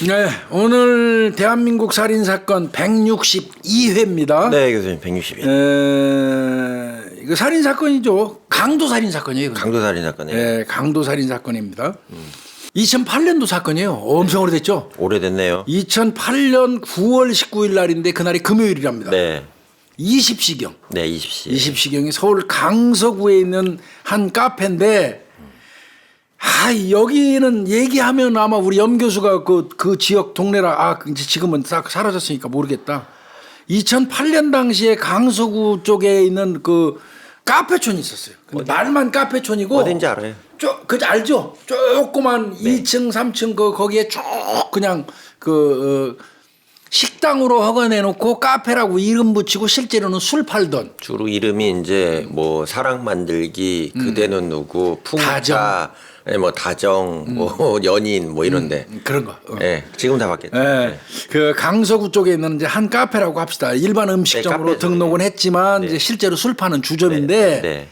네, 오늘 대한민국 살인사건 162회입니다. 네, 교수님 160일. 이거 살인사건이죠. 강도살인사건이에요. 강도살인사건이에요. 네, 강도살인사건입니다. 2008년도 사건이에요. 엄청 오래됐죠. 오래됐네요. 2008년 9월 19일 날인데 그날이 금요일이랍니다. 네. 20시경. 네, 20시. 20시경이 서울 강서구에 있는 한 카페인데 여기는 얘기하면 아마 우리 염 교수가 그 지역 동네라 이제 지금은 싹 사라졌으니까 모르겠다. 2008년 당시에 강서구 쪽에 있는 그 카페촌이 있었어요. 근데 말만 카페촌이고 어딘지 알아요. 그 알죠? 조그만 2층, 3층 거기에 쭉 그냥 식당으로 허가내 놓고 카페라고 이름 붙이고 실제로는 술 팔던. 주로 이름이 이제 뭐 사랑 만들기, 그대는 누구, 풍자, 뭐 다정, 뭐 연인 뭐 이런데. 그런 거. 네, 지금 다 바뀌었죠. 네. 그 강서구 쪽에 있는 이제 한 카페라고 합시다. 일반 음식점으로 네, 등록은 했지만 네. 이제 실제로 술 파는 주점인데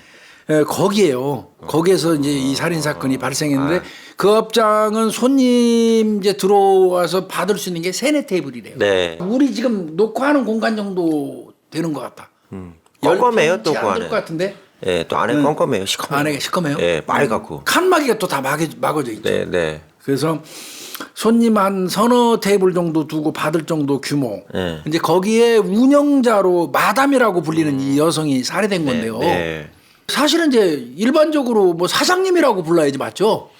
네. 거기에요. 거기에서 이제 이 살인 사건이 발생했는데 그 업장은 손님 이제 들어와서 받을 수 있는 게 3-4 테이블이래요. 네. 우리 지금 녹화하는 공간 정도 되는 것 같다. 껌껌해요, 또 그 안될 안에. 것 같은데. 네, 또 안에 껌껌해요. 시커매요. 안에 시커매요? 네, 빨갛고. 칸막이가 또 다 막아져 있죠. 네, 네. 그래서 손님 한 서너 테이블 정도 두고 받을 정도 규모. 네. 이제 거기에 운영자로 마담이라고 불리는 이 여성이 살해된 건데요. 네. 사실은 이제 일반적으로 뭐 사장님이라고 불러야지 맞죠?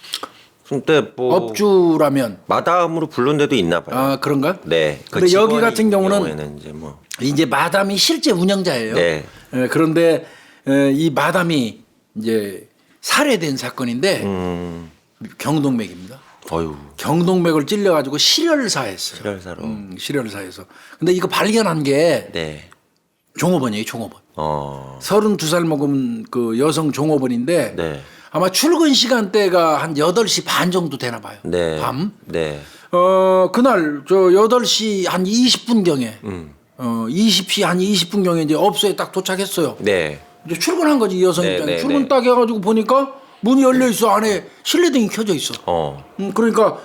근데 뭐 업주라면. 마담으로 부른 데도 있나 봐요. 아, 그런가? 네. 근데 여기 같은 경우는 경우에는 이제 뭐 이제 마담이 실제 운영자예요. 네. 그런데 이 마담이 이제 살해된 사건인데 경동맥입니다. 어유. 경동맥을 찔려가지고 실혈사했어요. 실혈사로. 실혈사에서. 근데 이거 발견한 게 네. 종업원이에요, 종업원. 32살 먹은 그 여성 종업원인데 네. 아마 출근 시간대가 한 8시 반 정도 되나 봐요. 네. 밤. 네. 그날 저 8시 한 20분경에 20시 한 20분경에 이제 업소에 딱 도착했어요. 네. 이제 출근한 거지 이 여성 네, 입장에. 네, 출근 네. 딱 해가지고 보니까 문이 열려 있어. 안에 실내등이 켜져 있어. 그러니까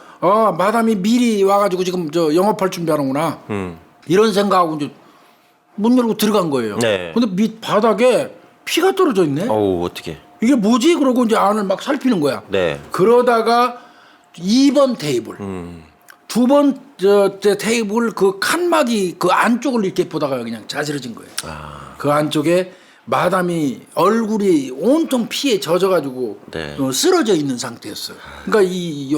마담이 미리 와가지고 지금 저 영업할 준비하는구나. 이런 생각하고 이제 문 열고 들어간 거예요. 네. 근데 밑 바닥에 피가 떨어져 있네. 어우, 어떻게? 이게 뭐지? 그러고 이제 안을 막 살피는 거야. 네. 그러다가 2번 테이블, 두 번째 테이블 그 칸막이 그 안쪽을 이렇게 보다가 그냥 자지러진 거예요. 그 안쪽에 마담이 얼굴이 온통 피에 젖어가지고 네. 쓰러져 있는 상태였어요. 그러니까 이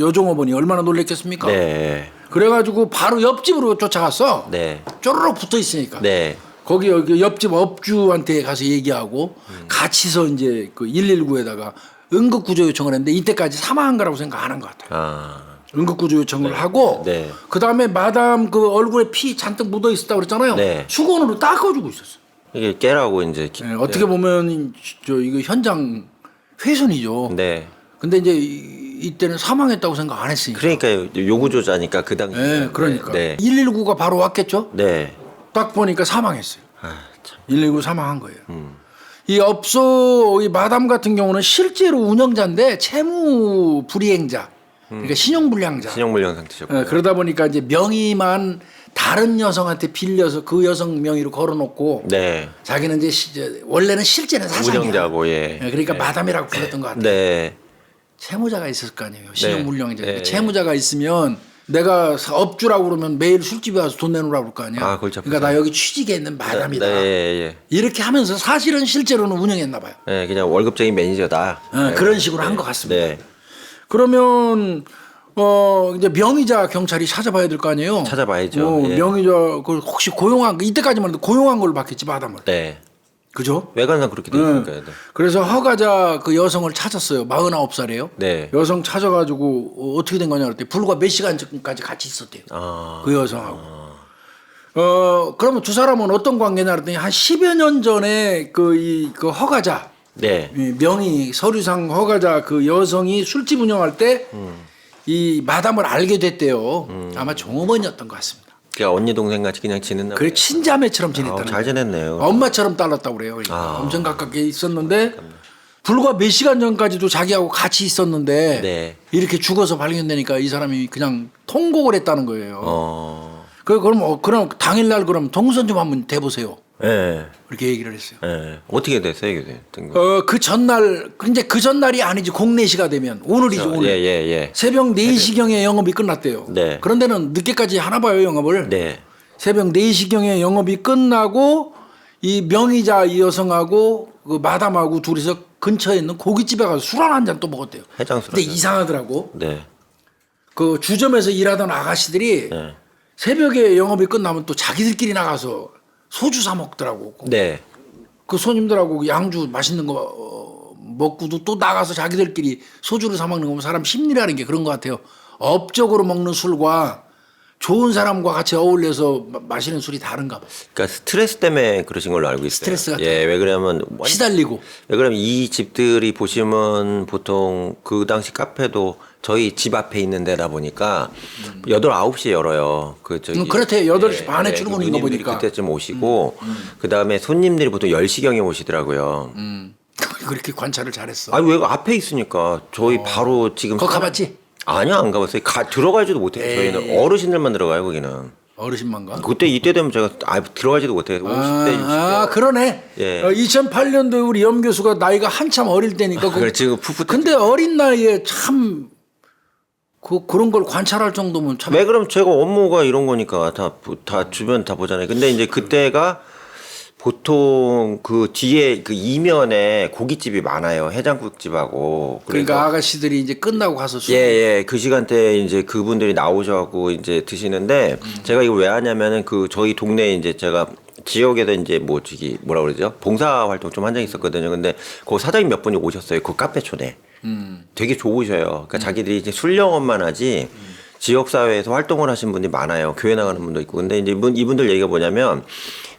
여종업원이 얼마나 놀랬겠습니까? 네. 그래가지고 바로 옆집으로 쫓아갔어. 네. 쪼르륵 붙어 있으니까. 네. 거기 여기 옆집 업주한테 가서 얘기하고 같이서 이제 그 119에다가 응급구조 요청을 했는데 이때까지 사망한 거라고 생각 안 한 것 같아요. 응급구조 요청을 하고 네. 그 다음에 마담 그 얼굴에 피 잔뜩 묻어 있었다고 그랬잖아요. 네. 수건으로 닦아주고 있었어요. 이게 깨라고 이제. 네, 어떻게 보면 이거 현장 훼손이죠. 네. 근데 이제 이때는 사망했다고 생각 안 했으니까. 그러니까요. 요구조자니까 그 당시. 네, 그러니까. 네. 119가 바로 왔겠죠. 네. 딱 보니까 사망했어요. 참. 119 사망한 거예요. 이 업소 이 마담 같은 경우는 실제로 운영자인데 채무 불이행자, 그러니까 신용불량자. 신용불량 상태셨고. 그러다 보니까 이제 명의만 다른 여성한테 빌려서 그 여성 명의로 걸어놓고 네. 자기는 이제 원래는 실제는 사장이야. 운영자고 예. 그러니까 네. 마담이라고 불렀던 것 같아요. 네. 채무자가 있을 거 아니에요. 신용불량자. 네. 채무자가 있으면 내가 업주라고 그러면 매일 술집에 와서 돈 내놓으라고 그럴 거 아니야. 그렇죠. 그러니까 나 여기 취직에 있는 마담이다. 네. 예. 이렇게 하면서 사실은 실제로는 운영했나 봐요. 네. 그냥 월급쟁이 매니저다. 네. 그런 식으로 한 것 같습니다. 네. 그러면 이제 명의자 경찰이 찾아봐야 될 거 아니에요. 찾아봐야죠. 예. 명의자 그 혹시 고용한 이때까지만 해도 고용한 걸로 봤겠지 마담을. 네. 그죠? 외관상 그렇게 돼 있으니까. 네. 그래서 허가자 그 여성을 찾았어요. 49살이에요. 네. 여성 찾아가지고 어떻게 된 거냐 그랬더니 불과 몇 시간 전까지 같이 있었대요. 그 여성하고. 그러면 두 사람은 어떤 관계냐 그랬더니 한 10여 년 전에 그 허가자 네. 이 명의 서류상 허가자 그 여성이 술집 운영할 때 이 마담을 알게 됐대요. 아마 종업원이었던 것 같습니다. 그냥 언니 동생 같이 그냥 지냈나. 그래 친자매처럼 지냈다는 잘 지냈네요. 엄마처럼 딸랐다고 그래요. 그러니까 엄청 가깝게 있었는데 불과 몇 시간 전까지도 자기하고 같이 있었는데 네. 이렇게 죽어서 발견되니까 이 사람이 그냥 통곡을 했다는 거예요. 그럼 당일날 그럼 동선 좀 한번 대보세요. 예. 그렇게 얘기를 했어요. 예. 어떻게 됐어요, 이게? 등급? 그 전날 근데 그 전날이 아니지 공내시가 되면 오늘이죠. 오늘. 예. 새벽 4시경에 영업이 끝났대요. 네. 그런데는 늦게까지 하나 봐요 영업을. 네. 새벽 4시경에 영업이 끝나고 이 명의자 이 여성하고 그 마담하고 둘이서 근처에 있는 고깃집에 가서 술 한 잔 또 먹었대요. 해장술. 근데 이상하더라고. 네. 그 주점에서 일하던 아가씨들이 네. 새벽에 영업이 끝나면 또 자기들끼리 나가서 소주 사 먹더라고. 네. 그 손님들하고 양주 맛있는 거 먹고도 또 나가서 자기들끼리 소주를 사 먹는 거면 사람 심리라는 게 그런 것 같아요. 업적으로 먹는 술과 좋은 사람과 같이 어울려서 마시는 술이 다른가 봐. 그러니까 스트레스 때문에 그러신 걸로 알고 있어요. 스트레스 같아요. 예, 왜 그러냐면 시달리고. 왜 그러면 이 집들이 보시면 보통 그 당시 카페도 저희 집 앞에 있는 데다 보니까 8, 9시에 열어요. 그 저기 그렇대. 8시 반에 출근인 거 누님들이 보니까. 그때쯤 오시고 그다음에 손님들이 보통 10시경에 오시더라고요. 그렇게 관찰을 잘했어. 아니 왜 앞에 있으니까 저희 바로 지금 거기 가봤지? 아니요, 안 가봤어요. 들어가지도 못해요. 저희는 어르신들만 들어가요, 거기는. 어르신만가? 그때 이때 되면 제가 들어가지도 못해요. 50대, 60대. 그러네. 예. 2008년도에 우리 염 교수가 나이가 한참 어릴 때니까. 그래, 지금 풋풋. 근데 어린 나이에 참 그런 걸 관찰할 정도면 참. 왜 그럼 제가 업무가 이런 거니까 다 주변 다 보잖아요. 근데 이제 그때가 보통 그 뒤에 그 이면에 고깃집이 많아요. 해장국집하고. 그러니까 아가씨들이 이제 끝나고 가서 술. 예. 그 시간대에 이제 그분들이 나오셔갖고 이제 드시는데 제가 이걸 왜 하냐면은 그 저희 동네에 이제 제가 지역에서 이제 뭐 저기 뭐라 그러죠? 봉사 활동 좀 한 적이 있었거든요. 근데 그 사장님 몇 분이 오셨어요. 그 카페촌에. 되게 좋으셔요. 그러니까 자기들이 이제 술 영업만 하지 지역 사회에서 활동을 하신 분들이 많아요. 교회 나가는 분도 있고. 근데 이제 이분들 얘기가 뭐냐면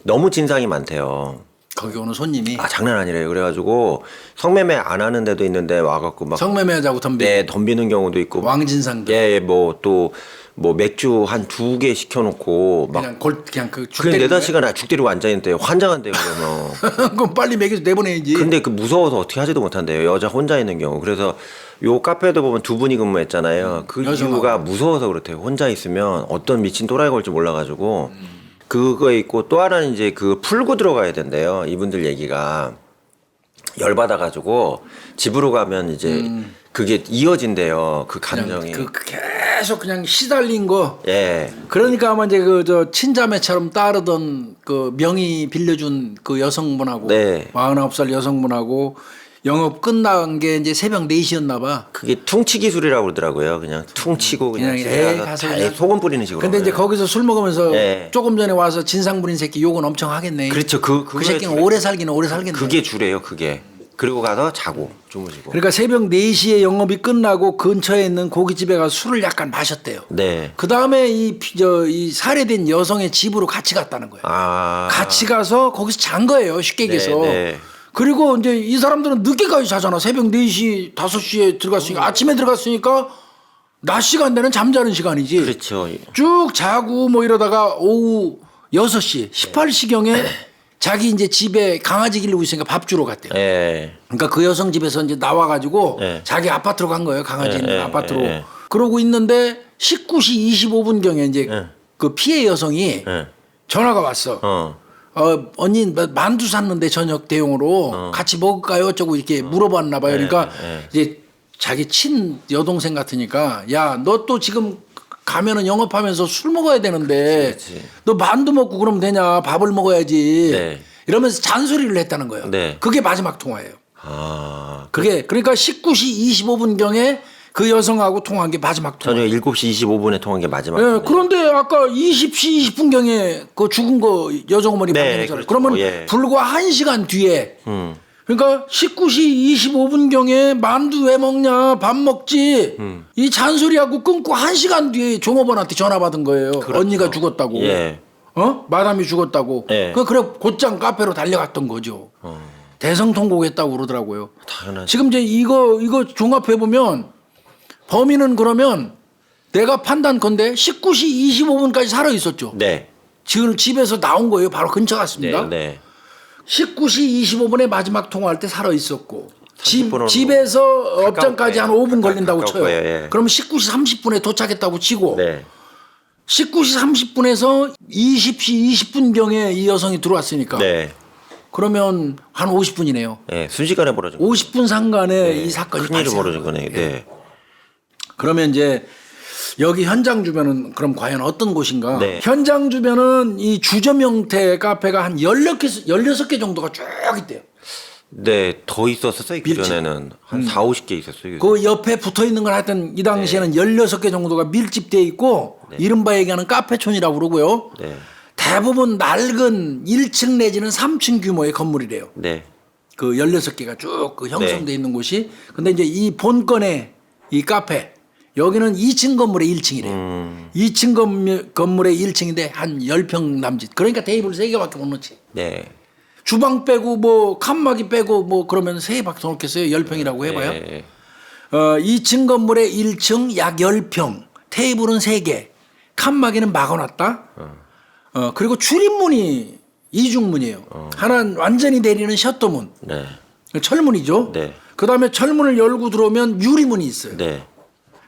너무 진상이 많대요. 거기 오는 손님이 장난 아니래요. 그래가지고 성매매 안 하는 데도 있는데 와갖고 막 성매매하자고 덤비고. 네, 덤비는 경우도 있고. 왕진상들. 예, 뭐 또 뭐 맥주 한 2개 시켜놓고 막 그냥 그 그냥 4-5시간 죽 데리고 앉아있는데요. 환장한대요, 그러면. 그럼 빨리 먹여서 내보내야지. 근데 그 무서워서 어떻게 하지도 못한대요. 여자 혼자 있는 경우. 그래서 요 카페도 보면 2분이 근무했잖아요. 그 이유가 무서워서 그렇대요. 혼자 있으면 어떤 미친 또라이가 올지 몰라가지고. 그거 있고 또 하나는 이제 그 풀고 들어가야 된대요. 이분들 얘기가. 열받아가지고 집으로 가면 이제 그게 이어진대요. 그 감정이. 계속 그냥 시달린 거. 예. 그러니까 아마 이제 그 저 친자매처럼 따르던 그 명의 빌려준 그 여성분하고 네. 49살 여성분하고 영업 끝난 게 이제 새벽 4시였나 봐. 그게 퉁치 기술이라고 그러더라고요. 그냥 퉁치고 그냥 집에 가서 다 소금 뿌리는 식으로. 근데 이제 거기서 술 먹으면서 네. 조금 전에 와서 진상 부린 새끼 욕은 엄청 하겠네. 그렇죠. 그 새끼는 오래 살기는 오래 살겠네. 그게 주래요. 그게. 그리고 가서 자고 주무시고. 그러니까 새벽 4시에 영업이 끝나고 근처에 있는 고깃집에 가서 술을 약간 마셨대요. 네. 그 다음에 이 살해된 여성의 집으로 같이 갔다는 거예요. 같이 가서 거기서 잔 거예요. 쉽게 얘기해서. 네. 그리고 이제 이 사람들은 늦게까지 자잖아. 새벽 4시, 5시에 들어갔으니까 아침에 들어갔으니까 낮 시간대는 잠자는 시간이지. 그렇죠. 쭉 자고 뭐 이러다가 오후 6시, 18시경에 자기 이제 집에 강아지 기르고 있으니까 밥 주러 갔대요. 예. 그러니까 그 여성 집에서 이제 나와가지고 자기 아파트로 간 거예요. 강아지 있는 아파트로. 그러고 있는데 19시 25분경에 이제 그 피해 여성이 전화가 왔어. 언니 만두 샀는데 저녁 대용으로 같이 먹을까요? 어쩌고 이렇게 물어봤나 봐요. 그러니까 이제 자기 친 여동생 같으니까 야, 너 또 지금 가면은 영업하면서 술 먹어야 되는데 너 만두 먹고 그러면 되냐? 밥을 먹어야지. 네. 이러면서 잔소리를 했다는 거예요. 네. 그게 마지막 통화예요. 그게 그러니까 19시 25분경에 그 여성하고 통화한 게 마지막 통화. 저녁 7시 25분에 통한 게 마지막. 네, 그런데 아까 20시 20분경에 그 죽은 거 여성 어머니 발견했잖아요. 그렇죠. 그러면 불과 1시간 뒤에 그러니까 19시 25분경에 만두 왜 먹냐 밥 먹지 이 잔소리하고 끊고 1시간 뒤에 종업원한테 전화 받은 거예요. 그렇죠. 언니가 죽었다고. 예. 마담이 죽었다고. 예. 그래 곧장 카페로 달려갔던 거죠. 대성통곡했다고 그러더라고요. 당연하죠. 지금 이제 이거 종합해 보면 범인은 그러면 내가 판단컨대 19시 25분까지 살아 있었죠. 네. 지금 집에서 나온 거예요. 바로 근처 갔습니다. 네. 19시 25분에 마지막 통화할 때 살아 있었고 집에서 업장까지 한 5분 걸린다고 가까울 쳐요. 거예요, 예. 그러면 19시 30분에 도착했다고 치고 네. 19시 30분에서 20시 20분경에 이 여성이 들어왔으니까 네. 그러면 한 50분이네요. 네. 순식간에 벌어진 거예요. 50분 상간에 이 사건이 큰일이 발생한 벌어진 거네. 거예요. 네. 그러면 이제 여기 현장 주변은 그럼 과연 어떤 곳인가? 네. 현장 주변은 이 주점 형태 카페가 한 16개 정도가 쭉 있대요. 네, 더 있었어요. 그 밀집. 전에는 한 4, 50개 있었어요. 그 옆에 붙어 있는 건 하여튼 이 당시에는 16개 정도가 밀집되어 있고 이른바 얘기하는 카페촌이라고 그러고요. 네. 대부분 낡은 1층 내지는 3층 규모의 건물이래요. 네. 그 16개가 쭉 그 형성되어 있는 곳이. 근데 이제 이 본건의 이 카페 여기는 2층 건물의 1층이래요. 2층 건물의 1층인데 한 10평 남짓. 그러니까 테이블 3개밖에 못 놓지. 네. 주방 빼고 뭐 칸막이 빼고 뭐 그러면 3개밖에 더 놓겠어요. 10평이라고 해봐요. 네. 2층 건물의 1층 약 10평. 테이블은 3개. 칸막이는 막아놨다. 그리고 출입문이 이중문이에요. 하나는 완전히 내리는 셔터문. 네. 철문이죠. 네. 그다음에 철문을 열고 들어오면 유리문이 있어요. 네.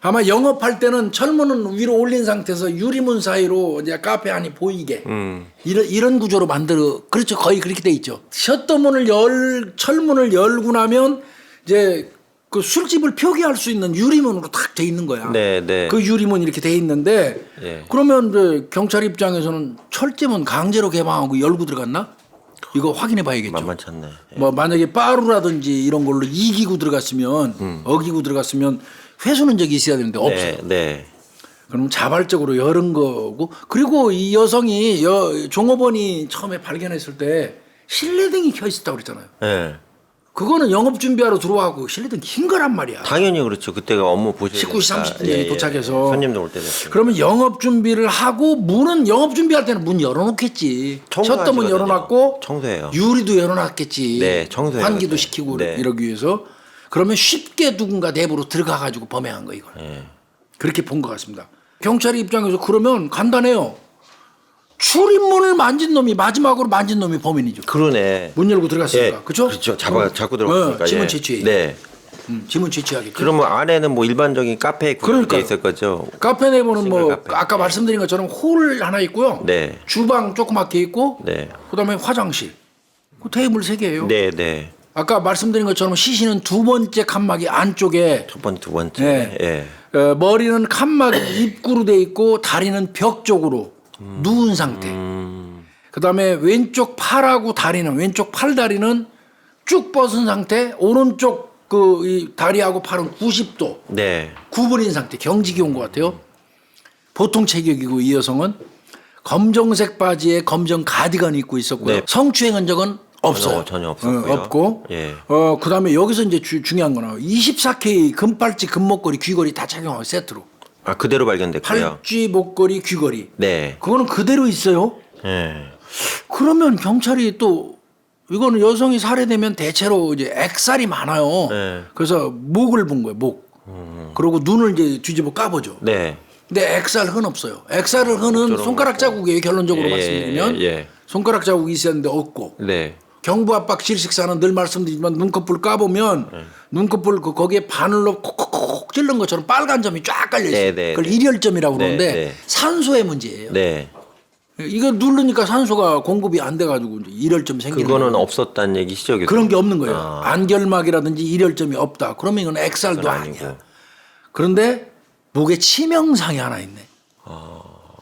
아마 영업할 때는 철문은 위로 올린 상태에서 유리문 사이로 이제 카페 안이 보이게 이런 구조로 만들어 그렇죠. 거의 그렇게 돼 있죠. 셔터문을 철문을 열고 나면 이제 그 술집을 표기할 수 있는 유리문으로 딱 돼 있는 거야. 네, 네. 그 유리문 이렇게 돼 있는데 예. 그러면 이제 경찰 입장에서는 철제문 강제로 개방하고 열고 들어갔나? 이거 확인해 봐야겠죠. 만만치 않네. 뭐 만약에 빠루라든지 이런 걸로 이기고 들어갔으면 어기고 들어갔으면 회수는 적이 있어야 되는데 없어요. 네. 네. 그럼 자발적으로 열은 거고 그리고 이 여성이 종업원이 처음에 발견했을 때 실내등이 켜 있었다고 그랬잖아요. 네. 그거는 영업 준비하러 들어와고 실내등 킨 거란 말이야. 당연히 그렇죠. 그때가 업무 보셔야 19시 30분에 도착해서. 손님들 올 때 됐죠. 그러면 영업 준비를 하고 문은 영업 준비할 때는 문 열어놓겠지. 셔터 문 청소하시거든요. 열어놨고 청소해요. 유리도 열어놨겠지. 네, 청소해요. 환기도 그때. 시키고 네. 이러기 위해서. 그러면 쉽게 누군가 내부로 들어가가지고 범행한 거 이걸. 네. 그렇게 본 것 같습니다. 경찰의 입장에서 그러면 간단해요. 출입문을 만진 놈이 마지막으로 만진 놈이 범인이죠. 그러네. 문 열고 들어갔으니까. 예. 그렇죠? 그렇죠. 잡고 들어갔으니까. 지문 예. 채취. 네. 지문 채취하겠죠. 그러면 안에는 뭐 일반적인 카페 그러니까요. 구조돼 있을 거죠. 카페 내부는 싱글 뭐 카페. 아까 말씀드린 것처럼 홀 하나 있고요. 네. 주방 조그맣게 있고 네. 그다음에 화장실. 그 테이블 3개예요. 네, 네. 아까 말씀드린 것처럼 시신은 두 번째 칸막이 안쪽에 첫 번째, 두 번째. 네. 예. 머리는 칸막이 입구로 돼 있고 다리는 벽 쪽으로 누운 상태. 그다음에 왼쪽 팔하고 다리는 왼쪽 팔 다리는 쭉 뻗은 상태. 오른쪽 그 이 다리하고 팔은 90도 네. 구부린 상태. 경직이 온 것 같아요. 보통 체격이고 이 여성은 검정색 바지에 검정 가디건을 입고 있었고요. 네. 성추행 흔적은 없어요. 전혀 없었고요. 없고. 예. 그다음에 여기서 이제 중요한 거는 24K 금팔찌, 금목걸이, 귀걸이 다 착용하고 세트로. 아, 그대로 발견됐고요. 팔찌, 목걸이, 귀걸이. 네. 그거는 그대로 있어요. 예. 그러면 경찰이 또 이거는 여성이 살해되면 대체로 이제 액살이 많아요. 네. 그래서 목을 본 거예요. 목. 그리고 눈을 이제 뒤집어 까보죠. 네. 근데 액살 흔 없어요. 액살을 흔은 손가락 자국이에요. 결론적으로 말씀드리면 예. 손가락 자국이 있었는데 없고. 네. 경부압박 질식사는 늘 말씀드리지만 눈꺼풀 까보면 눈꺼풀 거기에 바늘로 콕콕콕 찔른 것처럼 빨간 점이 쫙 깔려 있어요. 네, 네, 그걸 네. 일혈점이라고 네, 그러는데 네. 산소의 문제예요. 네. 이거 누르니까 산소가 공급이 안 돼가지고 이제 일혈점 생기는 그거는 거예요. 없었다는 얘기시죠? 교수님? 그런 게 없는 거예요. 아. 안결막이라든지 일혈점이 없다. 그러면 이건 액살도 그건 아니야. 아니고. 그런데 목에 치명상이 하나 있네.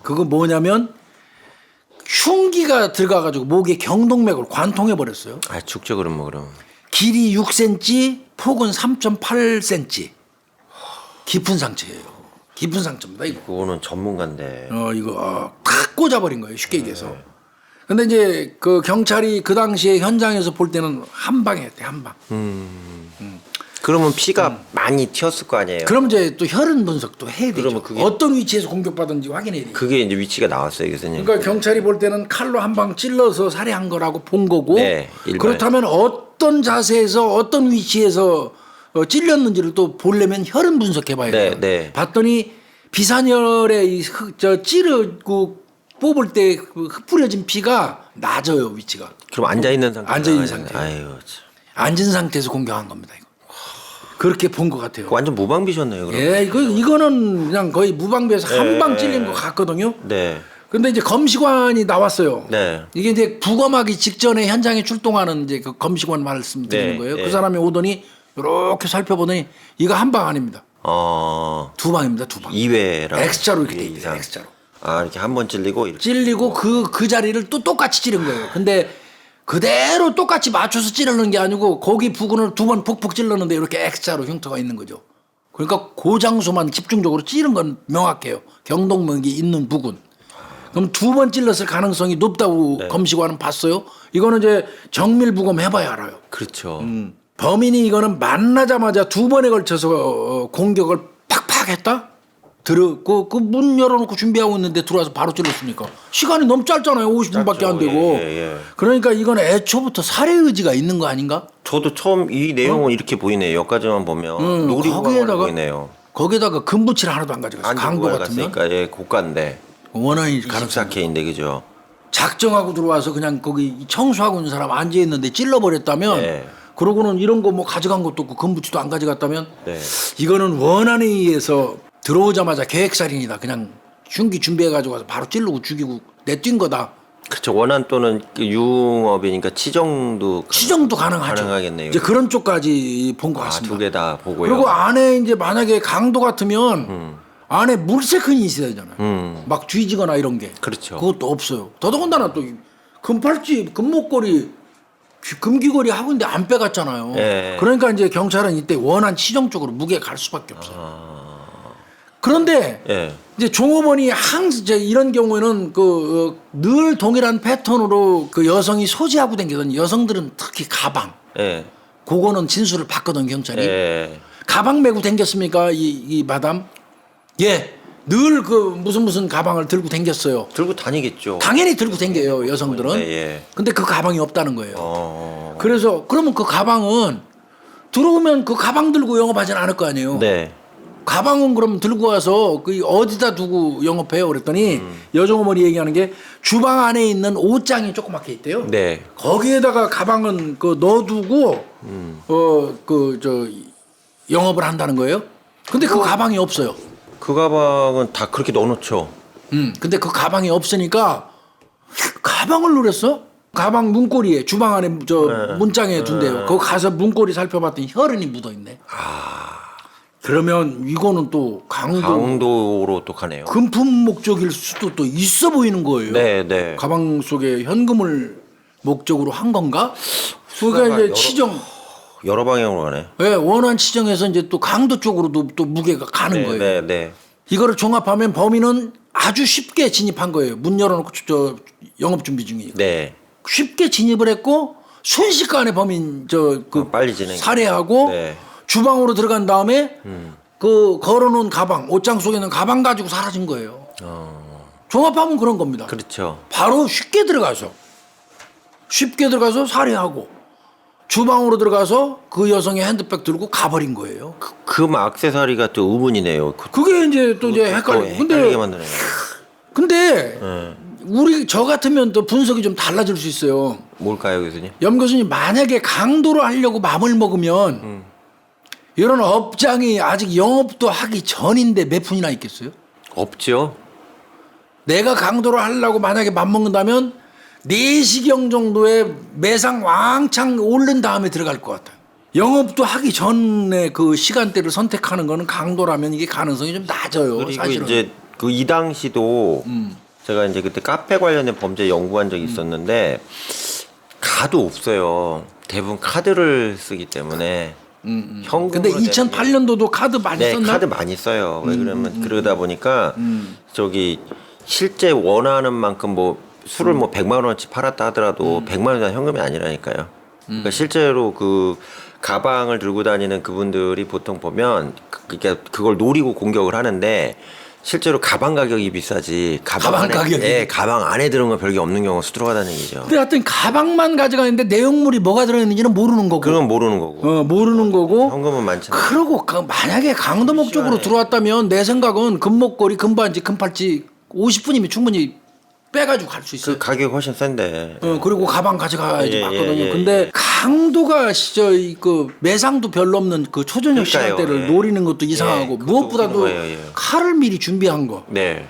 그거 뭐냐면 흉기가 들어가가지고 목에 경동맥을 관통해 버렸어요. 아, 죽죠, 그럼 뭐, 그럼. 길이 6cm, 폭은 3.8cm. 깊은 상처예요. 깊은 상처입니다. 이거. 그거는 전문가인데. 이거 탁 꽂아버린 거예요. 쉽게 얘기해서. 근데 이제 그 경찰이 그 당시에 현장에서 볼 때는 한 방이었대, 한 방. 그러면 피가 많이 튀었을 거 아니에요? 그럼 이제 또 혈흔 분석도 해야 되죠. 그러면 그게- 어떤 위치에서 공격받은지 확인해야 돼요. 그게 이제 위치가 나왔어요, 교수님. 그러니까 경찰이 볼 때는 칼로 한 방 찔러서 살해한 거라고 본 거고 네, 일반. 그렇다면 어떤 자세에서 어떤 위치에서 찔렸는지를 또 보려면 혈흔 분석해 봐야 네, 돼요. 네. 봤더니 비산혈에 찌르고 뽑을 때 흩뿌려진 피가 낮아요, 위치가. 그럼 앉아 있는 상태. 앉아 있는 상태. 아유, 참. 앉은 상태에서 공격한 겁니다. 이거. 그렇게 본 것 같아요. 완전 무방비셨네요. 그럼. 예, 이거는 그냥 거의 무방비에서 한 방 찔린 것 같거든요. 네. 근데 이제 검시관이 나왔어요. 네. 이게 이제 부검하기 직전에 현장에 출동하는 이제 그 검시관 말씀드리는 네, 거예요. 네. 그 사람이 오더니 이렇게 살펴보더니 이거 한 방 아닙니다. 두 방입니다. 두 방. 2회라고. X자로 이렇게 돼 이상. 있어요. X자로. 아, 이렇게 한 번 찔리고 이렇게. 찔리고 그 자리를 또 똑같이 찌른 거예요. 근데 그대로 똑같이 맞춰서 찌르는 게 아니고 거기 부근을 두 번 푹푹 찔렀는데 이렇게 X자로 흉터가 있는 거죠. 그러니까 그 장소만 집중적으로 찌른 건 명확해요. 경동맥이 있는 부근. 그럼 두 번 찔렀을 가능성이 높다고 검시관은 봤어요. 이거는 이제 정밀 부검 해봐야 알아요. 그렇죠. 범인이 이거는 만나자마자 두 번에 걸쳐서 공격을 팍팍 했다? 그 문 열어놓고 준비하고 있는데 들어와서 바로 찔렀으니까 시간이 너무 짧잖아요. 50분밖에 안 되고. 예. 그러니까 이건 애초부터 살해 의지가 있는 거 아닌가? 저도 처음 이 내용은 이렇게 보이네요. 여기까지만 보면 노리고 보이네요. 거기다가 금붙이를 하나도 안 가져갔어요. 강도 같으면 갔으니까 예, 고가인데. 원한이 가능성 24K인데 그죠? 작정하고 들어와서 그냥 거기 청소하고 있는 사람 앉아 있는데 찔러버렸다면 네. 그러고는 이런 거 뭐 가져간 것도 없고 금붙이도 안 가져갔다면 네. 이거는 원한에 의해서 들어오자마자 계획살인이다. 그냥 흉기 준비해 가지고 와서 바로 찌르고 죽이고 내뛴 거다. 그렇죠. 원한 또는 그 유흥업이니까 치정도 가능하죠. 가능하겠네요. 이제 그런 쪽까지 본 것 같습니다. 두 개 다 보고요. 그리고 안에 이제 만약에 강도 같으면 안에 물세컨이 있어야 되잖아요. 막 뒤지거나 이런 게. 그렇죠. 그것도 없어요. 더더군다나 또 금팔찌, 금목걸이, 금귀걸이 하고 있는데 안 빼갔잖아요. 예. 그러니까 이제 경찰은 이때 원한 치정 쪽으로 무게 갈 수밖에 없어요. 그런데 예. 이제 종업원이 이제 이런 경우에는 늘 동일한 패턴으로 그 여성이 소지하고 다니던 여성들은 특히 가방. 예. 그거는 진술을 받거든 경찰이. 예. 가방 메고 댕겼습니까 이 마담? 예. 늘 무슨 가방을 들고 댕겼어요. 들고 다니겠죠. 당연히 들고 댕겨요 여성들은. 예. 근데 그 가방이 없다는 거예요. 그래서 그래서 그러면 그 가방은 들어오면 그 가방 들고 영업하지는 않을 거 아니에요. 네. 가방은 그럼 들고 와서 어디다 두고 영업해요? 그랬더니 여종어머니 얘기하는 게 주방 안에 있는 옷장이 조그맣게 있대요. 네. 거기에다가 가방은 넣어두고 영업을 한다는 거예요. 근데 그 가방이 없어요. 그 가방은 다 그렇게 넣어놓죠. 근데 그 가방이 없으니까 가방을 노렸어? 가방 문고리에 주방 안에 문장에 둔대요. 거기 가서 문고리 살펴봤더니 혈흔이 묻어 있네. 그러면 이거는 또 강도로 또 가네요. 금품 목적일 수도 또 있어 보이는 거예요. 네. 가방 속에 현금을 목적으로 한 건가? 그러니까 이제 치정. 여러 방향으로 가네. 네, 원한 치정에서 이제 또 강도 쪽으로도 또 무게가 가는 거예요. 네. 이거를 종합하면 범인은 아주 쉽게 진입한 거예요. 문 열어놓고 영업 준비 중이에요. 네. 쉽게 진입을 했고 순식간에 범인 빨리 진행. 살해하고 네. 주방으로 들어간 다음에 걸어놓은 가방, 옷장 속에 있는 가방 가지고 사라진 거예요. 종합하면 그런 겁니다. 그렇죠. 바로 쉽게 들어가서 살해하고 주방으로 들어가서 그 여성의 핸드백 들고 가버린 거예요. 금 액세서리가 또 의문이네요. 그게 이제 또 이제 헷갈리고. 헷갈리게 만드네요. 근데 저 같으면 또 분석이 좀 달라질 수 있어요. 뭘까요, 교수님? 염 교수님 만약에 강도로 하려고 마음을 먹으면 이런 업장이 아직 영업도 하기 전인데 몇 푼이나 있겠어요? 없죠. 내가 강도로 하려고 만약에 맘먹는다면 4시경 정도에 매상 왕창 오른 다음에 들어갈 것 같아요. 영업도 하기 전에 그 시간대를 선택하는 거는 강도라면 이게 가능성이 좀 낮아요. 그리고 사실은. 이제 이 당시도 제가 이제 그때 카페 관련된 범죄 연구한 적이 있었는데 가도 없어요. 대부분 카드를 쓰기 때문에 현금. 근데 2008년도도 카드 많이 네, 썼나? 카드 많이 써요. 왜 그러면 그러다 보니까 실제 원하는 만큼 술을 100만 원어치 팔았다 하더라도 100만 원 이상 현금이 아니라니까요. 그러니까 실제로 그 가방을 들고 다니는 그분들이 보통 보면 그러니까 그걸 노리고 공격을 하는데 실제로 가방 가격이 비싸지 가방 안에 들은 건 별게 없는 경우가 수두룩하다는 얘기죠. 근데 하여튼 가방만 가져가는데 내용물이 뭐가 들어있는지는 모르는 거고. 그건 모르는 거고. 모르는 거고. 현금은 많잖아요. 그러고 만약에 강도 목적으로 들어왔다면 내 생각은 금목걸이, 금반지, 금팔찌 50분이면 충분히 빼가지고 갈 수 있어요. 그 가격이 훨씬 센데. 그리고 가방 가져가야지 예, 맞거든요. 예, 예, 근데 강도가 그 매상도 별로 없는 그 초저녁 그러니까요, 시간대를 예. 노리는 것도 이상하고 그것도 무엇보다도 웃기는 거예요, 예. 칼을 미리 준비한 거. 네.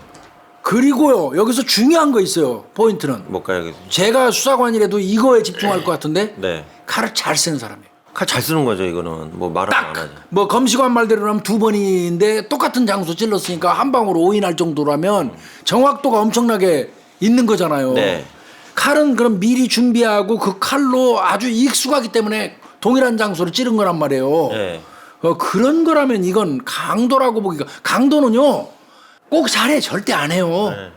그리고요 여기서 중요한 거 있어요. 포인트는 못 가요. 제가 수사관이라도 이거에 집중할 것 같은데 네. 칼을 잘 쓰는 사람이에요. 칼 잘 쓰는 거죠 이거는. 뭐 말은 안 하죠. 뭐 검시관 말대로라면 2번인데 똑같은 장소 찔렀으니까 한 방으로 오인할 정도라면 정확도가 엄청나게 있는 거잖아요. 네. 칼은 그럼 미리 준비하고 그 칼로 아주 익숙하기 때문에 동일한 장소를 찌른 거란 말이에요. 네. 그런 거라면 이건 강도라고 보기가 강도는요 꼭 잘해 절대 안 해요. 네.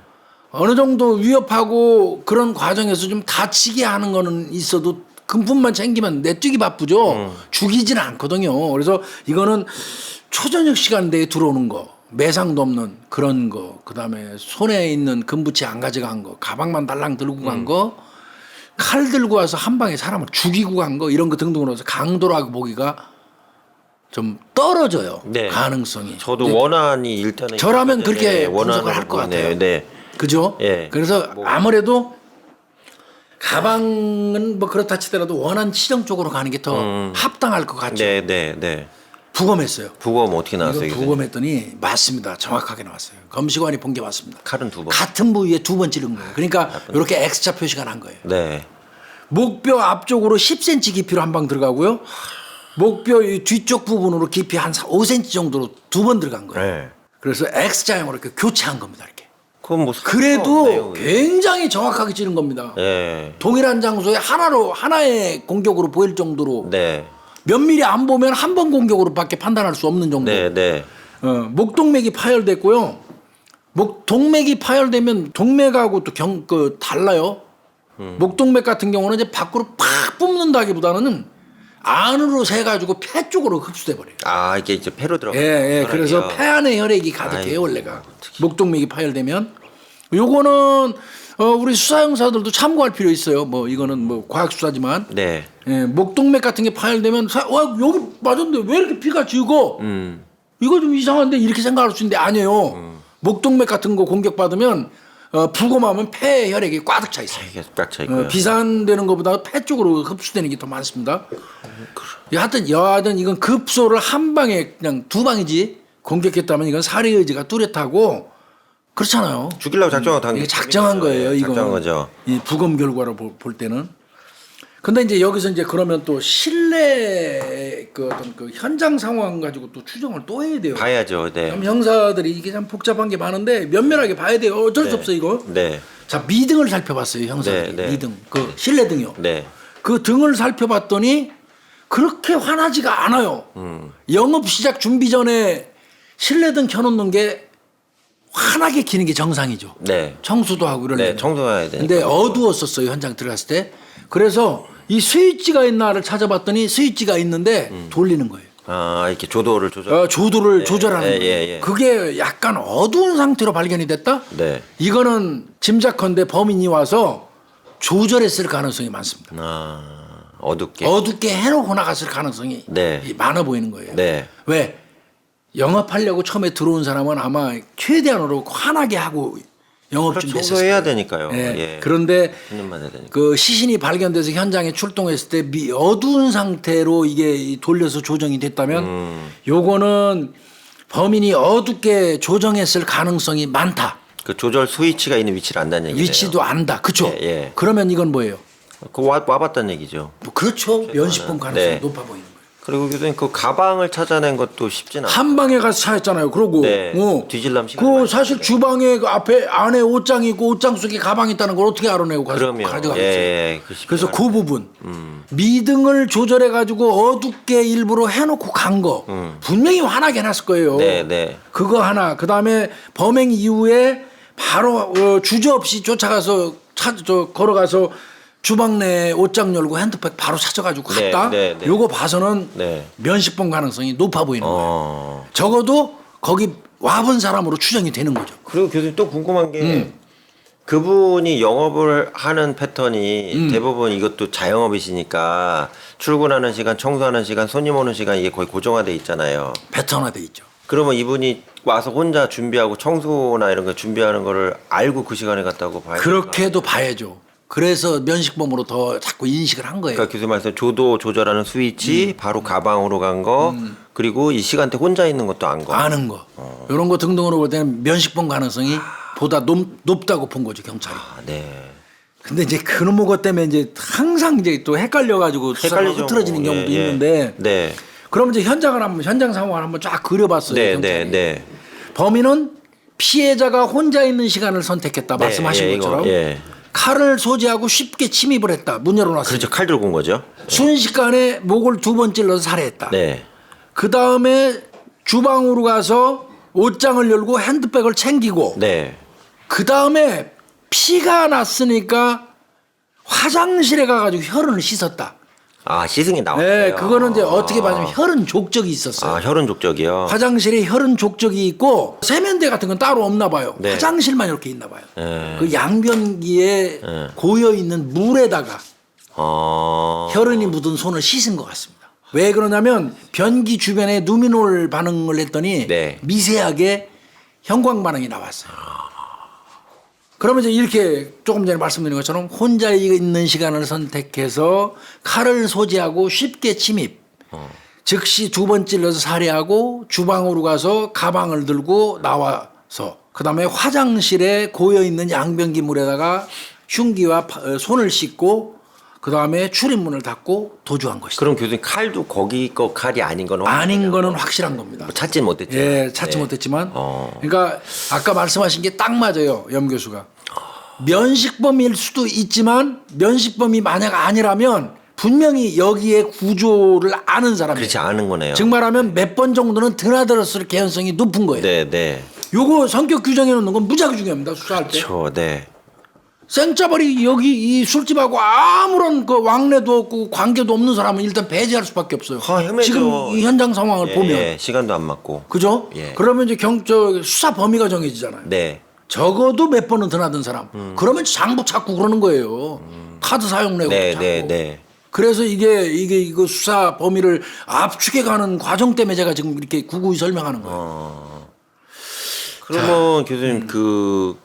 어느 정도 위협하고 그런 과정에서 좀 다치게 하는 거는 있어도 금품만 챙기면 내뛰기 바쁘죠. 죽이지는 않거든요. 그래서 이거는 초저녁 시간대에 들어오는 거, 매상도 없는 그런 거, 그다음에 손에 있는 금부치 안 가져간 거, 가방만 달랑 들고 간 거, 칼 들고 와서 한 방에 사람을 죽이고 간 거 이런 거 등등으로 해서 강도라고 보기가 좀 떨어져요. 네. 가능성이. 저도 근데 원한이 일단은 저라면 그렇게 원한으로 분석을 할 것 보이네요. 같아요. 네. 그죠? 예. 그래서 아무래도 가방은 뭐 그렇다 치더라도 원한 치정 쪽으로 가는 게 더 합당할 것 같죠. 네, 네, 네. 부검했어요. 부검 어떻게 나왔어요? 이거 이게? 부검했더니 맞습니다. 정확하게 나왔어요. 검시관이 본 게 맞습니다. 칼은 2번. 같은 부위에 2번 찌른 거예요. 그러니까 이렇게 X자 표시가 난 거예요. 네. 목뼈 앞쪽으로 10cm 깊이로 한 방 들어가고요. 목뼈 이 뒤쪽 부분으로 깊이 한 5cm 정도로 2번 들어간 거예요. 네. 그래서 X자형으로 이렇게 교체한 겁니다. 이렇게. 그건 뭐 그래도 없네요, 굉장히 정확하게 찌른 겁니다. 네. 동일한 장소에 하나의 공격으로 보일 정도로 네. 몇 미리 안 보면 한 번 공격으로밖에 판단할 수 없는 정도. 네, 네. 목동맥이 파열됐고요. 목동맥이 파열되면 동맥하고 또 달라요. 목동맥 같은 경우는 이제 밖으로 팍 뿜는다기보다는 안으로 새 가지고 폐 쪽으로 흡수돼 버려요. 아, 이게 이제 폐로 들어가. 예. 그래서 폐 안에 혈액이 가득해요, 아이고, 원래가. 목동맥이 파열되면. 요거는 우리 수사 형사들도 참고할 필요 있어요. 뭐 이거는 뭐 과학 수사지만. 네. 예, 목동맥 같은 게 파열되면 와 여기 맞았는데 왜 이렇게 피가 지고 이거 좀 이상한데 이렇게 생각할 수 있는데 아니에요. 목동맥 같은 거 공격받으면 부검하면 폐 혈액이 꽉 차 있어요. 이게 딱 차 있고요. 비산되는 것보다 폐 쪽으로 흡수되는 게 더 많습니다. 하여튼 여하튼 이건 급소를 한 방에 그냥 2방이지 공격했다면 이건 살해 의지가 뚜렷하고 그렇잖아요. 죽이려고 작정한 단 이게 작정한 거예요. 이거 작정한 거죠. 이 부검 결과로 볼 때는. 근데 이제 여기서 이제 그러면 또 실내 그 어떤 그 현장 상황 가지고 또 추정을 또 해야 돼요. 봐야죠. 네. 참 형사들이 이게 참 복잡한 게 많은데 면밀하게 봐야 돼요. 어쩔 수 없어 이거. 네. 자 미등을 살펴봤어요 형사들이. 네, 네. 미등 그 실내 등이요. 네. 그 등을 살펴봤더니 그렇게 환하지가 않아요. 영업 시작 준비 전에 실내 등 켜놓는 게 환하게 켜는 게 정상이죠. 네. 청소도 하고 이러려면. 네, 청소해야 되니까. 근데 어두웠었어요 현장 들어갔을 때. 그래서 이 스위치가 있나를 찾아봤더니 스위치가 있는데 돌리는 거예요. 아, 이렇게 조도를 조절. 조도를 조절하는 예, 거예요. 예, 예. 그게 약간 어두운 상태로 발견이 됐다? 네. 이거는 짐작컨대 범인이 와서 조절했을 가능성이 많습니다. 아, 어둡게. 어둡게 해놓고 나갔을 가능성이 네. 많아 보이는 거예요. 네. 왜? 영업하려고 처음에 들어온 사람은 아마 최대한으로 환하게 하고 영업 그렇죠. 준비했었어요. 청소해야 되니까요. 예. 예. 그런데 신문만 해야 되니까. 그 시신이 발견돼서 현장에 출동했을 때 어두운 상태로 이게 돌려서 조정이 됐다면 요거는 범인이 어둡게 조정했을 가능성이 많다. 그 조절 스위치가 있는 위치를 안다는 얘기예요. 위치도 안다. 그렇죠? 예, 예. 그러면 이건 뭐예요? 그 와봤다는 얘기죠. 뭐 그렇죠. 면식범 가능성이 네. 높아 보이는 거예요. 그리고 교수님 그 가방을 찾아낸 것도 쉽진 않아요. 한 방에 가서 찾았잖아요. 그러고 네. 뒤질라면 시간이 그 많이 사실 걸려요. 주방에 그 앞에 안에 옷장이 있고 옷장 속에 가방이 있다는 걸 어떻게 알아내고 그럼요. 가져가겠어요? 예, 그 그래서 그 부분 미등을 조절해 가지고 어둡게 일부러 해놓고 간 거 분명히 환하게 해놨을 거예요. 네, 네. 그거 하나. 그 다음에 범행 이후에 바로 주저없이 쫓아가서 걸어가서 주방 내 옷장 열고 핸드백 바로 찾아가지고 네, 갔다. 네, 네. 요거 봐서는 네. 면식범 가능성이 높아 보이는 거예요. 어. 적어도 거기 와본 사람으로 추정이 되는 거죠. 그리고 교수님 또 궁금한 게 그분이 영업을 하는 패턴이 대부분 이것도 자영업이시니까 출근하는 시간, 청소하는 시간, 손님 오는 시간 이게 거의 고정화돼 있잖아요. 패턴화돼 있죠. 그러면 이분이 와서 혼자 준비하고 청소나 이런 거 준비하는 거를 알고 그 시간에 갔다고 봐요. 그렇게도 봐야죠. 그래서 면식범으로 더 자꾸 인식을 한 거예요. 그러니까 교수님 말씀 조도 조절하는 스위치, 바로 가방으로 간 거, 그리고 이 시간대 혼자 있는 것도 안 거. 아는 거. 이런 거 등등으로 볼 때는 면식범 가능성이 보다 높다고 본 거죠, 경찰이. 아, 네. 근데 이제 그놈의 것 때문에 이제 항상 이제 또 헷갈려가지고 수사가 헷갈리죠. 흐트러지는 경우도 예, 예. 있는데. 네. 그럼 이제 현장 상황을 한번 쫙 그려봤어요. 네, 경찰이. 네. 범인은 피해자가 혼자 있는 시간을 선택했다 말씀하신 예, 것처럼 예. 칼을 소지하고 쉽게 침입을 했다. 문 열어놨어요. 그렇죠. 칼 들고 온 거죠. 순식간에 목을 2번 찔러서 살해했다. 네. 그 다음에 주방으로 가서 옷장을 열고 핸드백을 챙기고 네. 그 다음에 피가 났으니까 화장실에 가가지고 혈흔을 씻었다. 아, 시승이 나왔어요. 네, 그거는 이제 어떻게 봐냐면 혈흔 족적이 있었어요. 아, 혈흔 족적이요. 화장실에 혈흔 족적이 있고 세면대 같은 건 따로 없나 봐요. 네. 화장실만 이렇게 있나 봐요. 네. 그 양변기에 고여 있는 물에다가 혈흔이 묻은 손을 씻은 것 같습니다. 왜 그러냐면 변기 주변에 루미놀 반응을 했더니 네. 미세하게 형광 반응이 나왔어요. 그러면 이제 이렇게 조금 전에 말씀드린 것처럼 혼자 있는 시간을 선택해서 칼을 소지하고 쉽게 침입. 즉시 2번 찔러서 살해하고 주방으로 가서 가방을 들고 나와서 그다음에 화장실에 고여 있는 양변기 물에다가 흉기와 손을 씻고 그다음에 출입문을 닫고 도주한 것이다. 그럼 교수님 칼도 거기 거 칼이 아닌 건 아닌 거는 확실한 겁니다. 뭐 찾지는 못했죠. 예, 찾지 못했지만 그러니까 아까 말씀하신 게 딱 맞아요. 염 교수가. 면식범일 수도 있지만 면식범이 만약 아니라면 분명히 여기에 구조를 아는 사람이에요. 그렇지 않은 거네요. 즉 말하면 몇 번 정도는 드나들었을 개연성이 높은 거예요. 네, 네. 요거 성격 규정해 놓는 건 무지하게 중요합니다. 수사할 때. 그렇죠. 네. 생짜발이 여기 이 술집하고 아무런 그 왕래도 없고 관계도 없는 사람은 일단 배제할 수밖에 없어요. 헤매죠. 지금 이 현장 상황을 예, 보면 예, 시간도 안 맞고. 그죠? 예. 그러면 이제 수사 범위가 정해지잖아요. 네. 적어도 몇 번은 드나든 사람. 그러면 장부 찾고 그러는 거예요. 카드 사용 내고 네, 찾고. 네, 네. 그래서 이거 수사 범위를 압축해 가는 과정 때문에 제가 지금 이렇게 구구이 설명하는 거예요. 그러면 교수님 그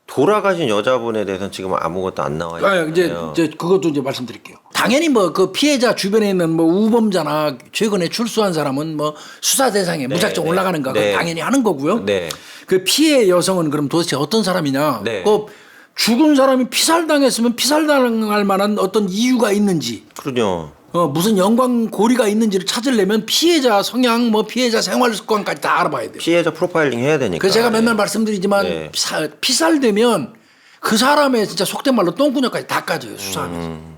돌아가신 여자분에 대해서는 지금 아무것도 안 나와 있어요. 이제 그것도 이제 말씀드릴게요. 당연히 뭐 그 피해자 주변에 있는 뭐 우범자나 최근에 출소한 사람은 뭐 수사 대상에 무작정 네. 올라가는 거 네. 당연히 하는 거고요. 네. 그 피해 여성은 그럼 도대체 어떤 사람이냐? 네. 그 죽은 사람이 피살당했으면 피살당할 만한 어떤 이유가 있는지, 그럼요. 무슨 연관고리가 있는지를 찾으려면 피해자 성향, 뭐 피해자 생활 습관까지 다 알아봐야 돼요. 피해자 프로파일링 해야 되니까. 그래서 제가 맨날 말씀드리지만 네. 피살되면 그 사람의 진짜 속된 말로 똥구녕까지 다 까져요 수사하면서.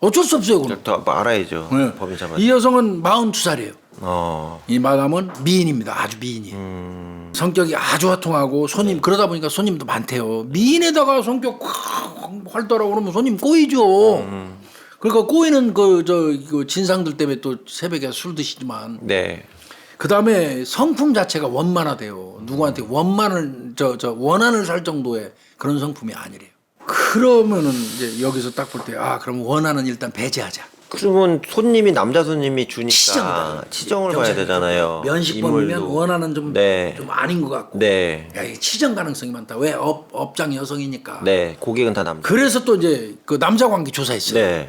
어쩔 수 없어요. 그럼. 더 알아야죠. 네. 법인 잡아. 이 여성은 42살이에요. 어. 이 마담은 미인입니다. 아주 미인이에요. 성격이 아주 화통하고 손님 그러다 보니까 손님도 많대요. 미인에다가 성격 확 활달하고 그러면 손님 꼬이죠. 그러니까 꼬이는 그 진상들 때문에 또 새벽에 술 드시지만 네. 그 다음에 성품 자체가 원만하대요. 누구한테 원만을 원한을 살 정도의 그런 성품이 아니래요. 그러면은 이제 여기서 딱 볼 때 그럼 원한은 일단 배제하자. 그러면 손님이 남자 손님이 주니까 치정이다. 치정을 봐야 되잖아요. 면식범이면 인물도. 원한은 좀 아닌 것 같고. 네. 야, 이게 치정 가능성이 많다. 왜 업장 여성이니까. 네. 고객은 다 남자. 그래서 또 이제 그 남자 관계 조사했어요. 네.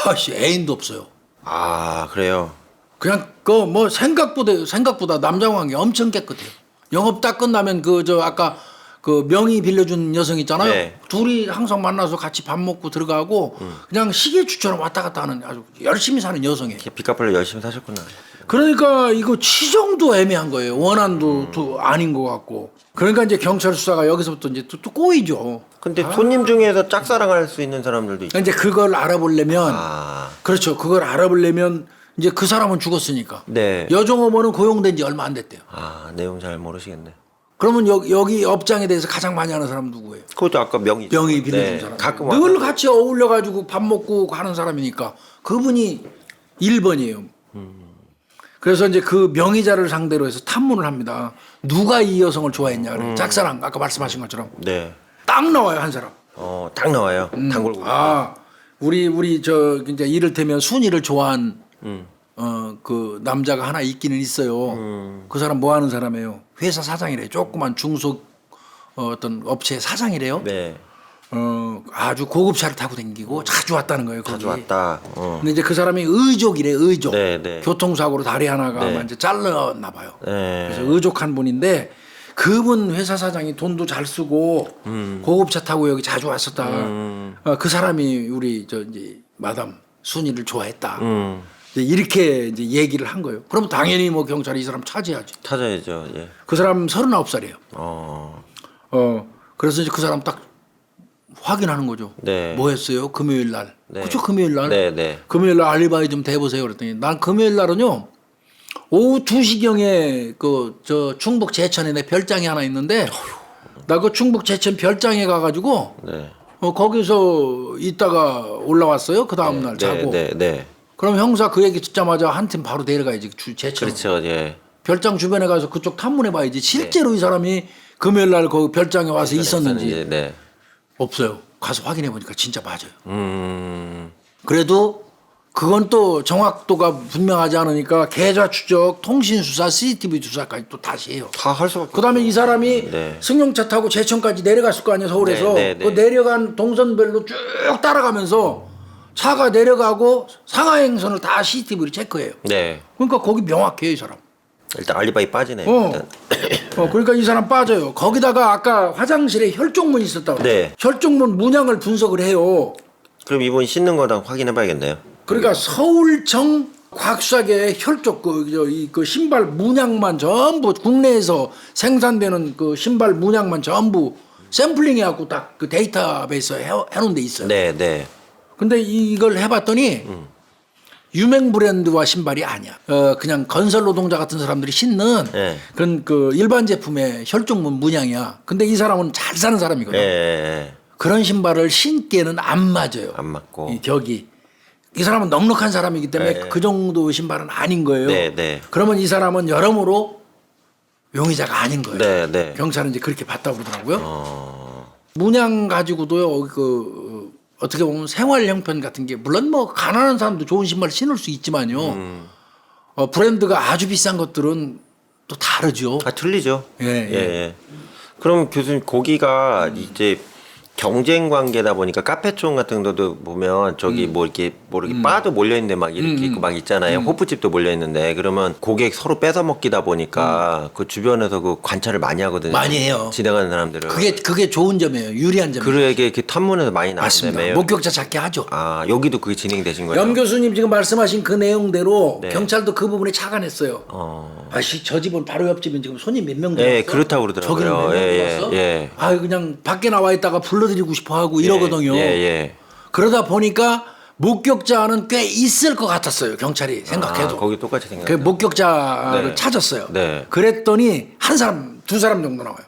아씨 애인도 없어요. 아, 그래요. 그냥 뭐 생각보다 남자 관계 엄청 깨끗해요. 영업 딱 끝나면 아까 그 명의 빌려준 여성 있잖아요. 네. 둘이 항상 만나서 같이 밥 먹고 들어가고 그냥 시계추처럼 왔다 갔다 하는 아주 열심히 사는 여성이에요. 빚 갚으려 열심히 사셨구나. 그러니까 이거 치정도 애매한 거예요. 원한도 또 아닌 것 같고. 그러니까 이제 경찰 수사가 여기서부터 이제 또 꼬이죠. 근데 손님 중에서 짝사랑할 수 있는 사람들도 있죠. 이제 그걸 알아보려면 그렇죠. 그걸 알아보려면 이제 그 사람은 죽었으니까. 네. 여종업원은 고용된 지 얼마 안 됐대요. 내용 잘 모르시겠네. 그러면 여기 업장에 대해서 가장 많이 하는 사람 누구예요? 그것도 아까 명의 빌려준 사람. 가끔 늘 같이 어울려가지고 밥 먹고 하는 사람이니까 그분이 1번이에요. 그래서 이제 그 명의자를 상대로 해서 探문을 합니다. 누가 이 여성을 좋아했냐 그래요. 짝사랑 아까 말씀하신 것처럼 네. 딱 나와요 한 사람. 딱 나와요. 단골고. 우리 이제 이를테면 순이를 좋아한 그 남자가 하나 있기는 있어요. 그 사람 뭐 하는 사람이에요? 회사 사장이래요. 조그만 중소 어떤 업체 사장이래요. 네. 아주 고급차를 타고 다니고 자주 왔다는 거예요. 거기. 자주 왔다. 근데 이제 그 사람이 의족이래. 의족. 네, 네. 교통사고로 다리 하나가 네. 이제 잘랐나 봐요. 네. 그래서 의족한 분인데 그분 회사 사장이 돈도 잘 쓰고 고급차 타고 여기 자주 왔었다. 그 사람이 우리 저 이제 마담 순이를 좋아했다. 이제 이렇게 이제 얘기를 한 거예요. 그럼 당연히 뭐 경찰이 이 사람 찾아야지. 찾아야죠. 예. 그 사람 39살이에요. 어. 그래서 이제 그 사람 딱 확인하는 거죠. 네. 뭐 했어요? 금요일 날. 네. 그렇죠? 금요일 날. 네, 네. 금요일 날 알리바이 좀 대보세요. 그랬더니 난 금요일 날은요. 오후 2시경에 그 저 충북 제천에 내 별장이 하나 있는데 나 그 충북 제천 별장에 가가지고 네. 거기서 있다가 올라왔어요. 그 다음 날 자고. 네, 네. 그럼 형사 그 얘기 듣자마자 한 팀 바로 내려가야지. 제천. 그렇죠. 예. 별장 주변에 가서 그쪽 탐문해 봐야지. 실제로 이 사람이 금요일 날 그 별장에 와서 있었는지 네. 없어요. 가서 확인해 보니까 진짜 맞아요. 그래도 그건 또 정확도가 분명하지 않으니까 계좌 추적, 통신 수사, CCTV 수사까지 또 다시 해요. 다 할 수밖에. 그다음에 이 사람이 네. 승용차 타고 제천까지 내려갔을 거 아니에요. 서울에서. 네, 네, 네. 그 내려간 동선별로 쭉 따라가면서 차가 내려가고 상하행선을 다 CCTV로 체크해요. 네. 그러니까 거기 명확해요, 이 사람. 일단 알리바이 빠지네요. 일단. 그러니까 이 사람 빠져요. 거기다가 아까 화장실에 혈종문이 있었다고. 네. 혈종문 문양을 분석을 해요. 그럼 이분 씻는 거랑 확인해봐야겠네요. 그러니까 서울청 과학수사계 혈족 그 신발 문양만 전부 국내에서 생산되는 그 신발 문양만 전부 샘플링해갖고 딱 그 데이터베이스에 해놓은 데 있어요. 네, 네. 근데 이걸 해봤더니 유명 브랜드와 신발이 아니야. 그냥 건설 노동자 같은 사람들이 신는 네. 그런 그 일반 제품의 혈종문 문양이야. 근데 이 사람은 잘 사는 사람이거든. 네. 그런 신발을 신기에는 안 맞아요. 안 맞고. 이 격이. 이 사람은 넉넉한 사람이기 때문에 네. 그 정도 신발은 아닌 거예요. 네, 네. 그러면 이 사람은 여러모로 용의자가 아닌 거예요. 네, 네. 경찰은 이제 그렇게 봤다고 그러더라고요. 문양 가지고도요. 어떻게 보면 생활 형편 같은 게 물론 뭐 가난한 사람도 좋은 신발 신을 수 있지만요. 브랜드가 아주 비싼 것들은 또 다르죠. 틀리죠. 예, 예. 그럼 교수님 거기가 이제 경쟁 관계다 보니까 카페촌 같은 데도 보면 저기 뭐 이렇게 바도 몰려 있는데 막 이렇게 있고 막 있잖아요. 호프집도 몰려 있는데 그러면 고객 서로 뺏어 먹기다 보니까 그 주변에서 그 관찰을 많이 하거든요. 많이 해요. 지나가는 사람들을. 그게 좋은 점이에요. 유리한 점이에요. 그러게 그 탐문에서 많이 맞습니다. 나온다며요. 목격자 찾기 하죠. 아 여기도 그게 진행되신 거예요? 염 교수님 지금 말씀하신 그 내용대로 네. 경찰도 그 부분에 착안했어요. 아씨 저 집은 바로 옆집은 지금 손님 몇 명 들어왔어? 예, 그렇다고 그러더라고요. 저기는 몇 명 예, 들어왔어? 예. 아 그냥 밖에 나와 있다가 불러드리고 싶어하고 이러거든요. 예. 그러다 보니까 목격자는 꽤 있을 것 같았어요. 경찰이 생각해도. 거기 똑같이 그 생겼어요. 목격자를 네. 찾았어요. 네. 그랬더니 한 사람, 두 사람 정도 나와요.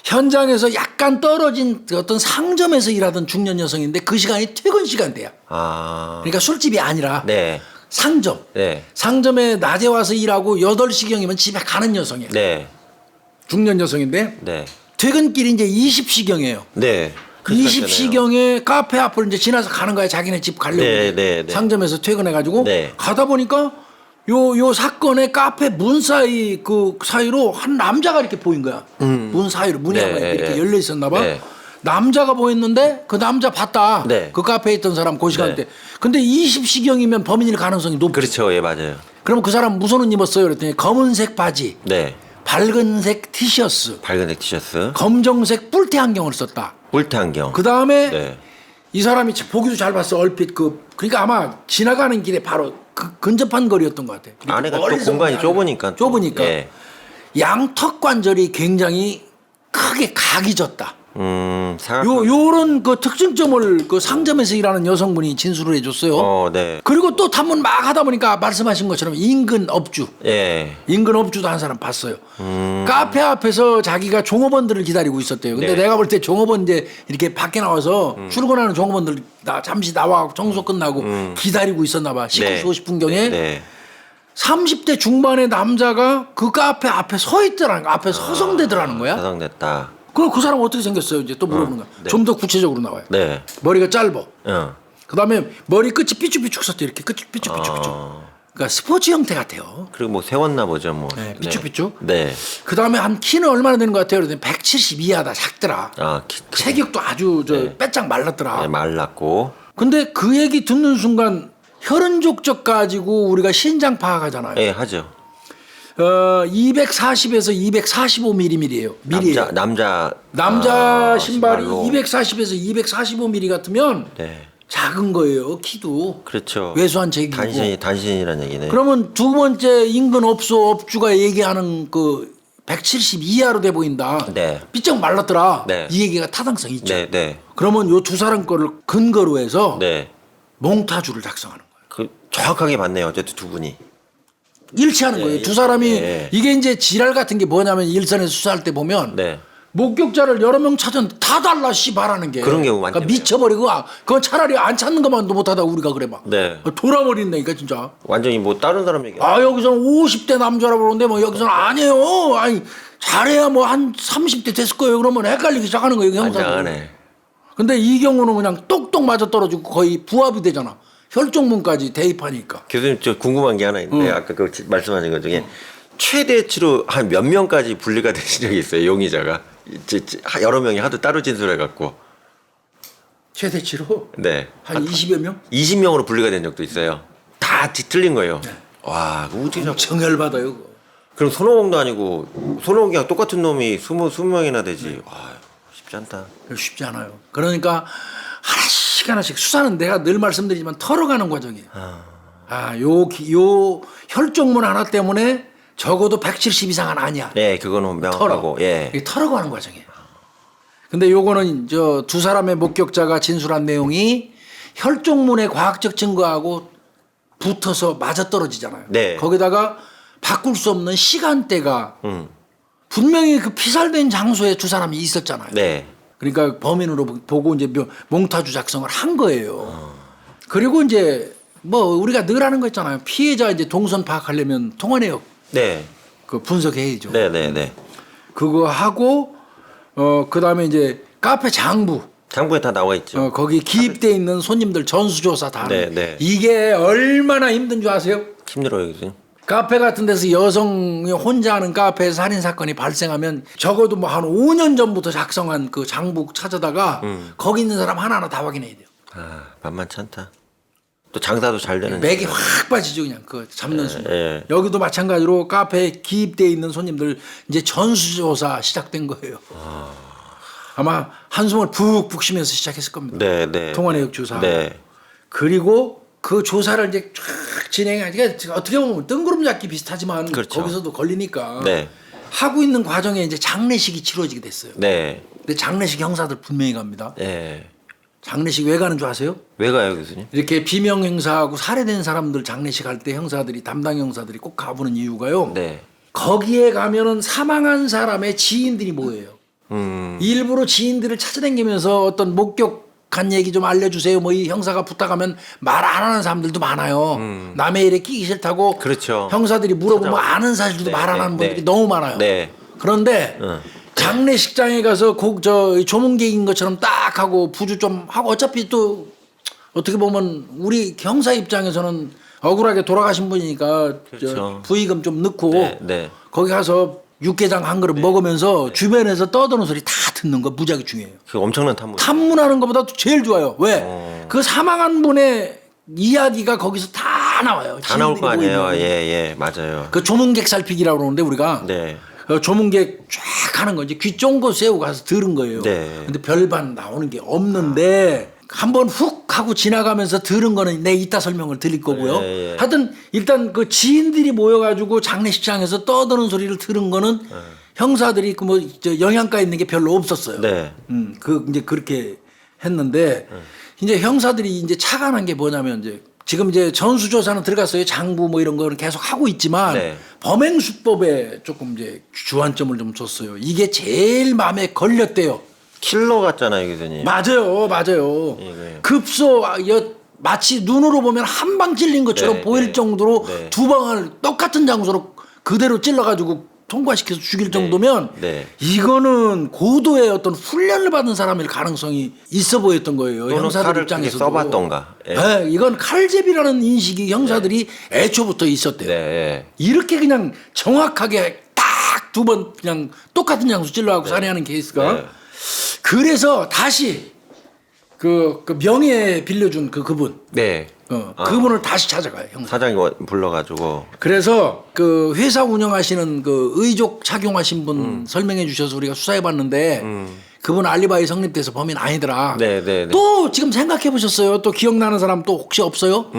현장에서 약간 떨어진 어떤 상점에서 일하던 중년 여성인데 그 시간이 퇴근 시간대야. 그러니까 술집이 아니라 네. 상점. 네. 상점에 낮에 와서 일하고 8시경이면 집에 가는 여성이에요. 네. 중년 여성인데 네. 퇴근길이 이제 20시경이에요. 네. 20시경에 카페 앞을 이제 지나서 가는 거야. 자기네 집 가려고. 네. 상점에서 퇴근해가지고 네. 가다 보니까 요 사건의 카페 문 사이 그 사이로 한 남자가 이렇게 보인 거야. 문 사이로 문이 네, 아마 이렇게 네. 열려 있었나 봐. 네. 남자가 보였는데 그 남자 봤다. 네. 그 카페에 있던 사람 그 시간대. 네. 근데 20시경이면 범인일 가능성이 높죠. 그렇죠. 예, 맞아요. 그러면 그 사람 무슨 옷 입었어요? 그랬더니 검은색 바지, 네. 밝은색 티셔츠, 밝은색 티셔츠, 검정색 뿔테 안경을 썼다. 뿔테 안경. 그 다음에 네. 이 사람이 보기도 잘 봤어. 얼핏 그러니까 아마 지나가는 길에 바로 그 근접한 거리였던 것 같아. 안에가 또 멀리서 공간이 보면 좁으니까. 좁으니까 예. 양턱 관절이 굉장히 크게 각이 졌다. 요런 그 특징점을 그 상점에서 일하는 여성분이 진술을 해줬어요. 네. 그리고 또 탐문 막 하다 보니까 말씀하신 것처럼 인근 업주, 예. 인근 업주도 한 사람 봤어요. 카페 앞에서 자기가 종업원들을 기다리고 있었대요. 근데 네. 내가 볼 때 종업원 이제 이렇게 밖에 나와서 출근하는 종업원들 잠시 나와 청소 끝나고 기다리고 있었나 봐. 19시 50분경에 네. 30대 중반의 남자가 그 카페 앞에 서 있더라는 거야. 앞에 서성대더라는 거야. 사성됐다. 그럼 그 사람 어떻게 생겼어요? 이제 또 물어보는 거야. 네. 좀 더 구체적으로 나와요. 네. 머리가 짧아. 어. 그다음에 머리 끝이 삐쭉삐쭉 섰대. 이렇게 끝이 삐쭉삐쭉. 그러니까 스포츠 형태 같아요. 그리고 뭐 세웠나 보죠, 뭐. 네, 삐쭉삐쭉. 네. 그 다음에 한 키는 얼마나 되는 것 같아요? 그랬더니 170 이하다, 작더라. 아, 체격도 아주 빼짝 말랐더라. 네, 말랐고. 근데 그 얘기 듣는 순간 혈흔족적 가지고 우리가 신장 파악하잖아요. 예, 하죠. 240에서 245mm예요. 남자 신발이 신발로. 240에서 245mm 같으면 네. 작은 거예요. 키도. 그렇죠. 왜소한 체격이고. 단신이라는 얘기네. 그러면 두 번째 인근 업주가 얘기하는 그 170 이하로 돼 보인다. 네. 삐쩍 말랐더라. 네. 이 얘기가 타당성 있죠. 네, 네. 그러면 요 두 사람 거를 근거로 해서 네. 몽타주를 작성하는 거예요. 그 정확하게 맞네요. 어쨌든 두 분이. 일치하는 예, 거예요. 두 사람이 예. 이게 이제 지랄 같은 게 뭐냐면 일선에서 수사할 때 보면 네. 목격자를 여러 명 찾았는데 다 달라 씨발하는 게 그런 경우 그러니까 많잖아요. 미쳐버리고 그건 차라리 안 찾는 것만도 못하다 우리가 그래 막 네. 돌아버린다니까 진짜. 완전히 뭐 다른 사람 얘기. 여기서는 50대 남자라고 그러는데 뭐 여기서는 아니에요. 아니 잘해야 뭐 한 30대 됐을 거예요. 그러면 헷갈리기 시작하는 거예요 형사들. 안장하네. 근데 이 경우는 그냥 똑똑 맞아 떨어지고 거의 부합이 되잖아. 혈종문까지 대입하니까. 교수님 저 궁금한 게 하나 있는데 아까 그 말씀하신 것 중에 최대치로 한 몇 명까지 분리가 되신 적이 있어요. 용의자가 여러 명이 하도 따로 진술해 갖고. 최대치로 네. 한 20여 명? 20명으로 분리가 된 적도 있어요. 다 틀린 거예요. 와, 그거 어떻게 잡고. 정열받아요. 그거. 그럼 손오공도 아니고 손오공이랑 똑같은 놈이 20명이나 되지. 와, 쉽지 않다. 쉽지 않아요. 그러니까 하나씩 수사는 내가 늘 말씀드리지만 털어가는 과정이에요. 요 혈종문 하나 때문에 적어도 170 이상은 아니야. 네, 그거는 명확하고. 예. 이게 털어가는 과정이에요. 근데 요거는 저 두 사람의 목격자가 진술한 내용이 혈종문의 과학적 증거하고 붙어서 맞아떨어지잖아요. 네. 거기다가 바꿀 수 없는 시간대가 분명히 그 피살된 장소에 두 사람이 있었잖아요. 네. 그러니까 범인으로 보고 이제 몽타주 작성을 한 거예요. 그리고 이제 뭐 우리가 늘 하는 거 있잖아요. 피해자 이제 동선 파악하려면 통화내역 네. 그 분석해야죠. 네, 네, 네. 그거 하고 그다음에 이제 카페 장부에 다 나와 있죠. 거기 기입돼 있는 손님들 전수조사 다 하는 네, 거예요. 네. 이게 얼마나 힘든 줄 아세요? 힘들어요, 교수님. 카페 같은 데서 여성이 혼자 하는 카페에서 살인 사건이 발생하면 적어도 뭐 한 5년 전부터 작성한 그 장부 찾아다가 거기 있는 사람 하나하나 다 확인해야 돼요. 아, 만만치 않다. 또 장사도 잘 되는. 맥이 확 빠지죠 그냥 그 잡는 순간. 예. 여기도 마찬가지로 카페에 기입돼 있는 손님들 이제 전수조사 시작된 거예요. 아마 한숨을 푹푹 쉬면서 시작했을 겁니다. 네, 네. 통화내역 조사. 네. 그리고 그 조사를 이제 쫙 진행하니까 어떻게 보면 뜬구름 잡기 비슷하지만 그렇죠. 거기서도 걸리니까 네. 하고 있는 과정에 이제 장례식이 치러지게 됐어요. 네. 근데 장례식 형사들 분명히 갑니다. 네. 장례식 왜 가는 줄 아세요? 왜 가요, 교수님? 이렇게 비명 행사하고 살해된 사람들 장례식 할 때 형사들이 담당 형사들이 꼭 가보는 이유가요. 네. 거기에 가면은 사망한 사람의 지인들이 모여요. 일부러 지인들을 찾아다니면서 어떤 목격한 얘기 좀 알려주세요. 뭐 이 형사가 부탁하면 말 안 하는 사람들도 많아요. 남의 일에 끼기 싫다고 그렇죠. 형사들이 물어보면 찾아와. 아는 사실도 네, 말 안 네, 하는 분들이 네. 너무 많아요. 네. 그런데 장례식장에 가서 조문객인 것처럼 딱 하고 부주 좀 하고 어차피 또 어떻게 보면 우리 형사 입장에서는 억울하게 돌아가신 분이니까 그렇죠. 부의금 좀 넣고 네, 네. 거기 가서 육개장 한 그릇 먹으면서 주변에서 떠드는 소리 다 듣는 거 무지하게 중요해요. 그 엄청난 탐문. 탐문하는 것보다 제일 좋아요. 왜? 그 사망한 분의 이야기가 거기서 다 나와요. 다 나올 거 지인들이 아니에요. 모이면. 예, 예, 맞아요. 그 조문객 살피기라고 그러는데 우리가 네. 조문객 쫙 하는 거 이제 귀 쫑긋 세우고 가서 들은 거예요. 네. 근데 별반 나오는 게 없는데 한번 훅 하고 지나가면서 들은 거는 내 이따 설명을 드릴 거고요. 예, 예. 하여튼 일단 그 지인들이 모여가지고 장례식장에서 떠드는 소리를 들은 거는 형사들이 그 뭐 영양가 있는 게 별로 없었어요. 네. 그 이제 그렇게 했는데 이제 형사들이 이제 착안한 게 뭐냐면 이제 지금 이제 전수조사는 들어갔어요. 장부 뭐 이런 거는 계속 하고 있지만 네. 범행수법에 조금 이제 주안점을 좀 줬어요. 이게 제일 마음에 걸렸대요. 킬러 같잖아요, 교수님. 맞아요, 맞아요. 예. 급소 마치 눈으로 보면 한 방 찔린 것처럼 네, 보일 네. 정도로 네. 두 방을 똑같은 장소로 그대로 찔러가지고 통과시켜서 죽일 정도면 네. 이거는 고도의 어떤 훈련을 받은 사람일 가능성이 있어 보였던 거예요. 또는 형사들 칼을 입장에서도. 써봤던가. 예. 네, 이건 칼제비라는 인식이 형사들이 애초부터 있었대요. 네. 이렇게 그냥 정확하게 딱 두 번 그냥 똑같은 장수 찔러하고 살해하는 케이스가. 네. 그래서 다시 그 명예 빌려준 그분 네. 그분을 다시 찾아가요. 형사. 사장이 불러가지고. 그래서 그 회사 운영하시는 그 의족 착용하신 분 설명해 주셔서 우리가 수사해 봤는데 그분 알리바이 성립돼서 범인 아니더라. 네. 또 지금 생각해 보셨어요? 또 기억나는 사람 또 혹시 없어요?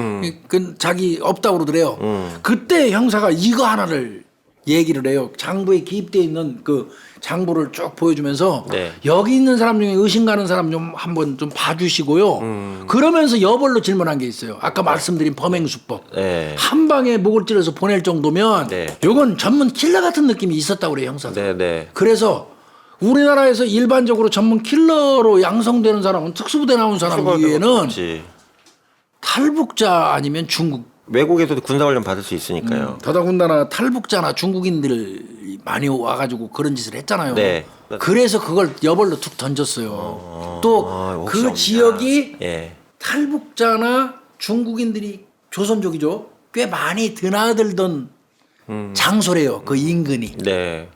그 자기 없다고 그러더래요. 그때 형사가 이거 하나를 얘기를 해요. 장부에 기입돼 있는 그 장부를 쭉 보여주면서 네. 여기 있는 사람 중에 의심 가는 사람 좀 한번 좀 봐주시고요. 그러면서 여벌로 질문한 게 있어요. 아까 말씀드린 범행수법. 네. 한 방에 목을 찔러서 보낼 정도면 네. 이건 전문 킬러 같은 느낌이 있었다고 그래요, 형사들. 네. 그래서 우리나라에서 일반적으로 전문 킬러로 양성되는 사람은 특수부대 나온 사람 이외에는 없지. 탈북자 아니면 중국 외국에서도 군사훈련 받을 수 있으니까요. 더더군다나 탈북자나 중국인들 많이 와가지고 그런 짓을 했잖아요. 네. 그래서 그걸 여벌로 툭 던졌어요. 또 혹시 그 없나. 지역이 예. 탈북자나 중국인들이 조선족이죠. 꽤 많이 드나들던 장소래요. 그 인근이. 네.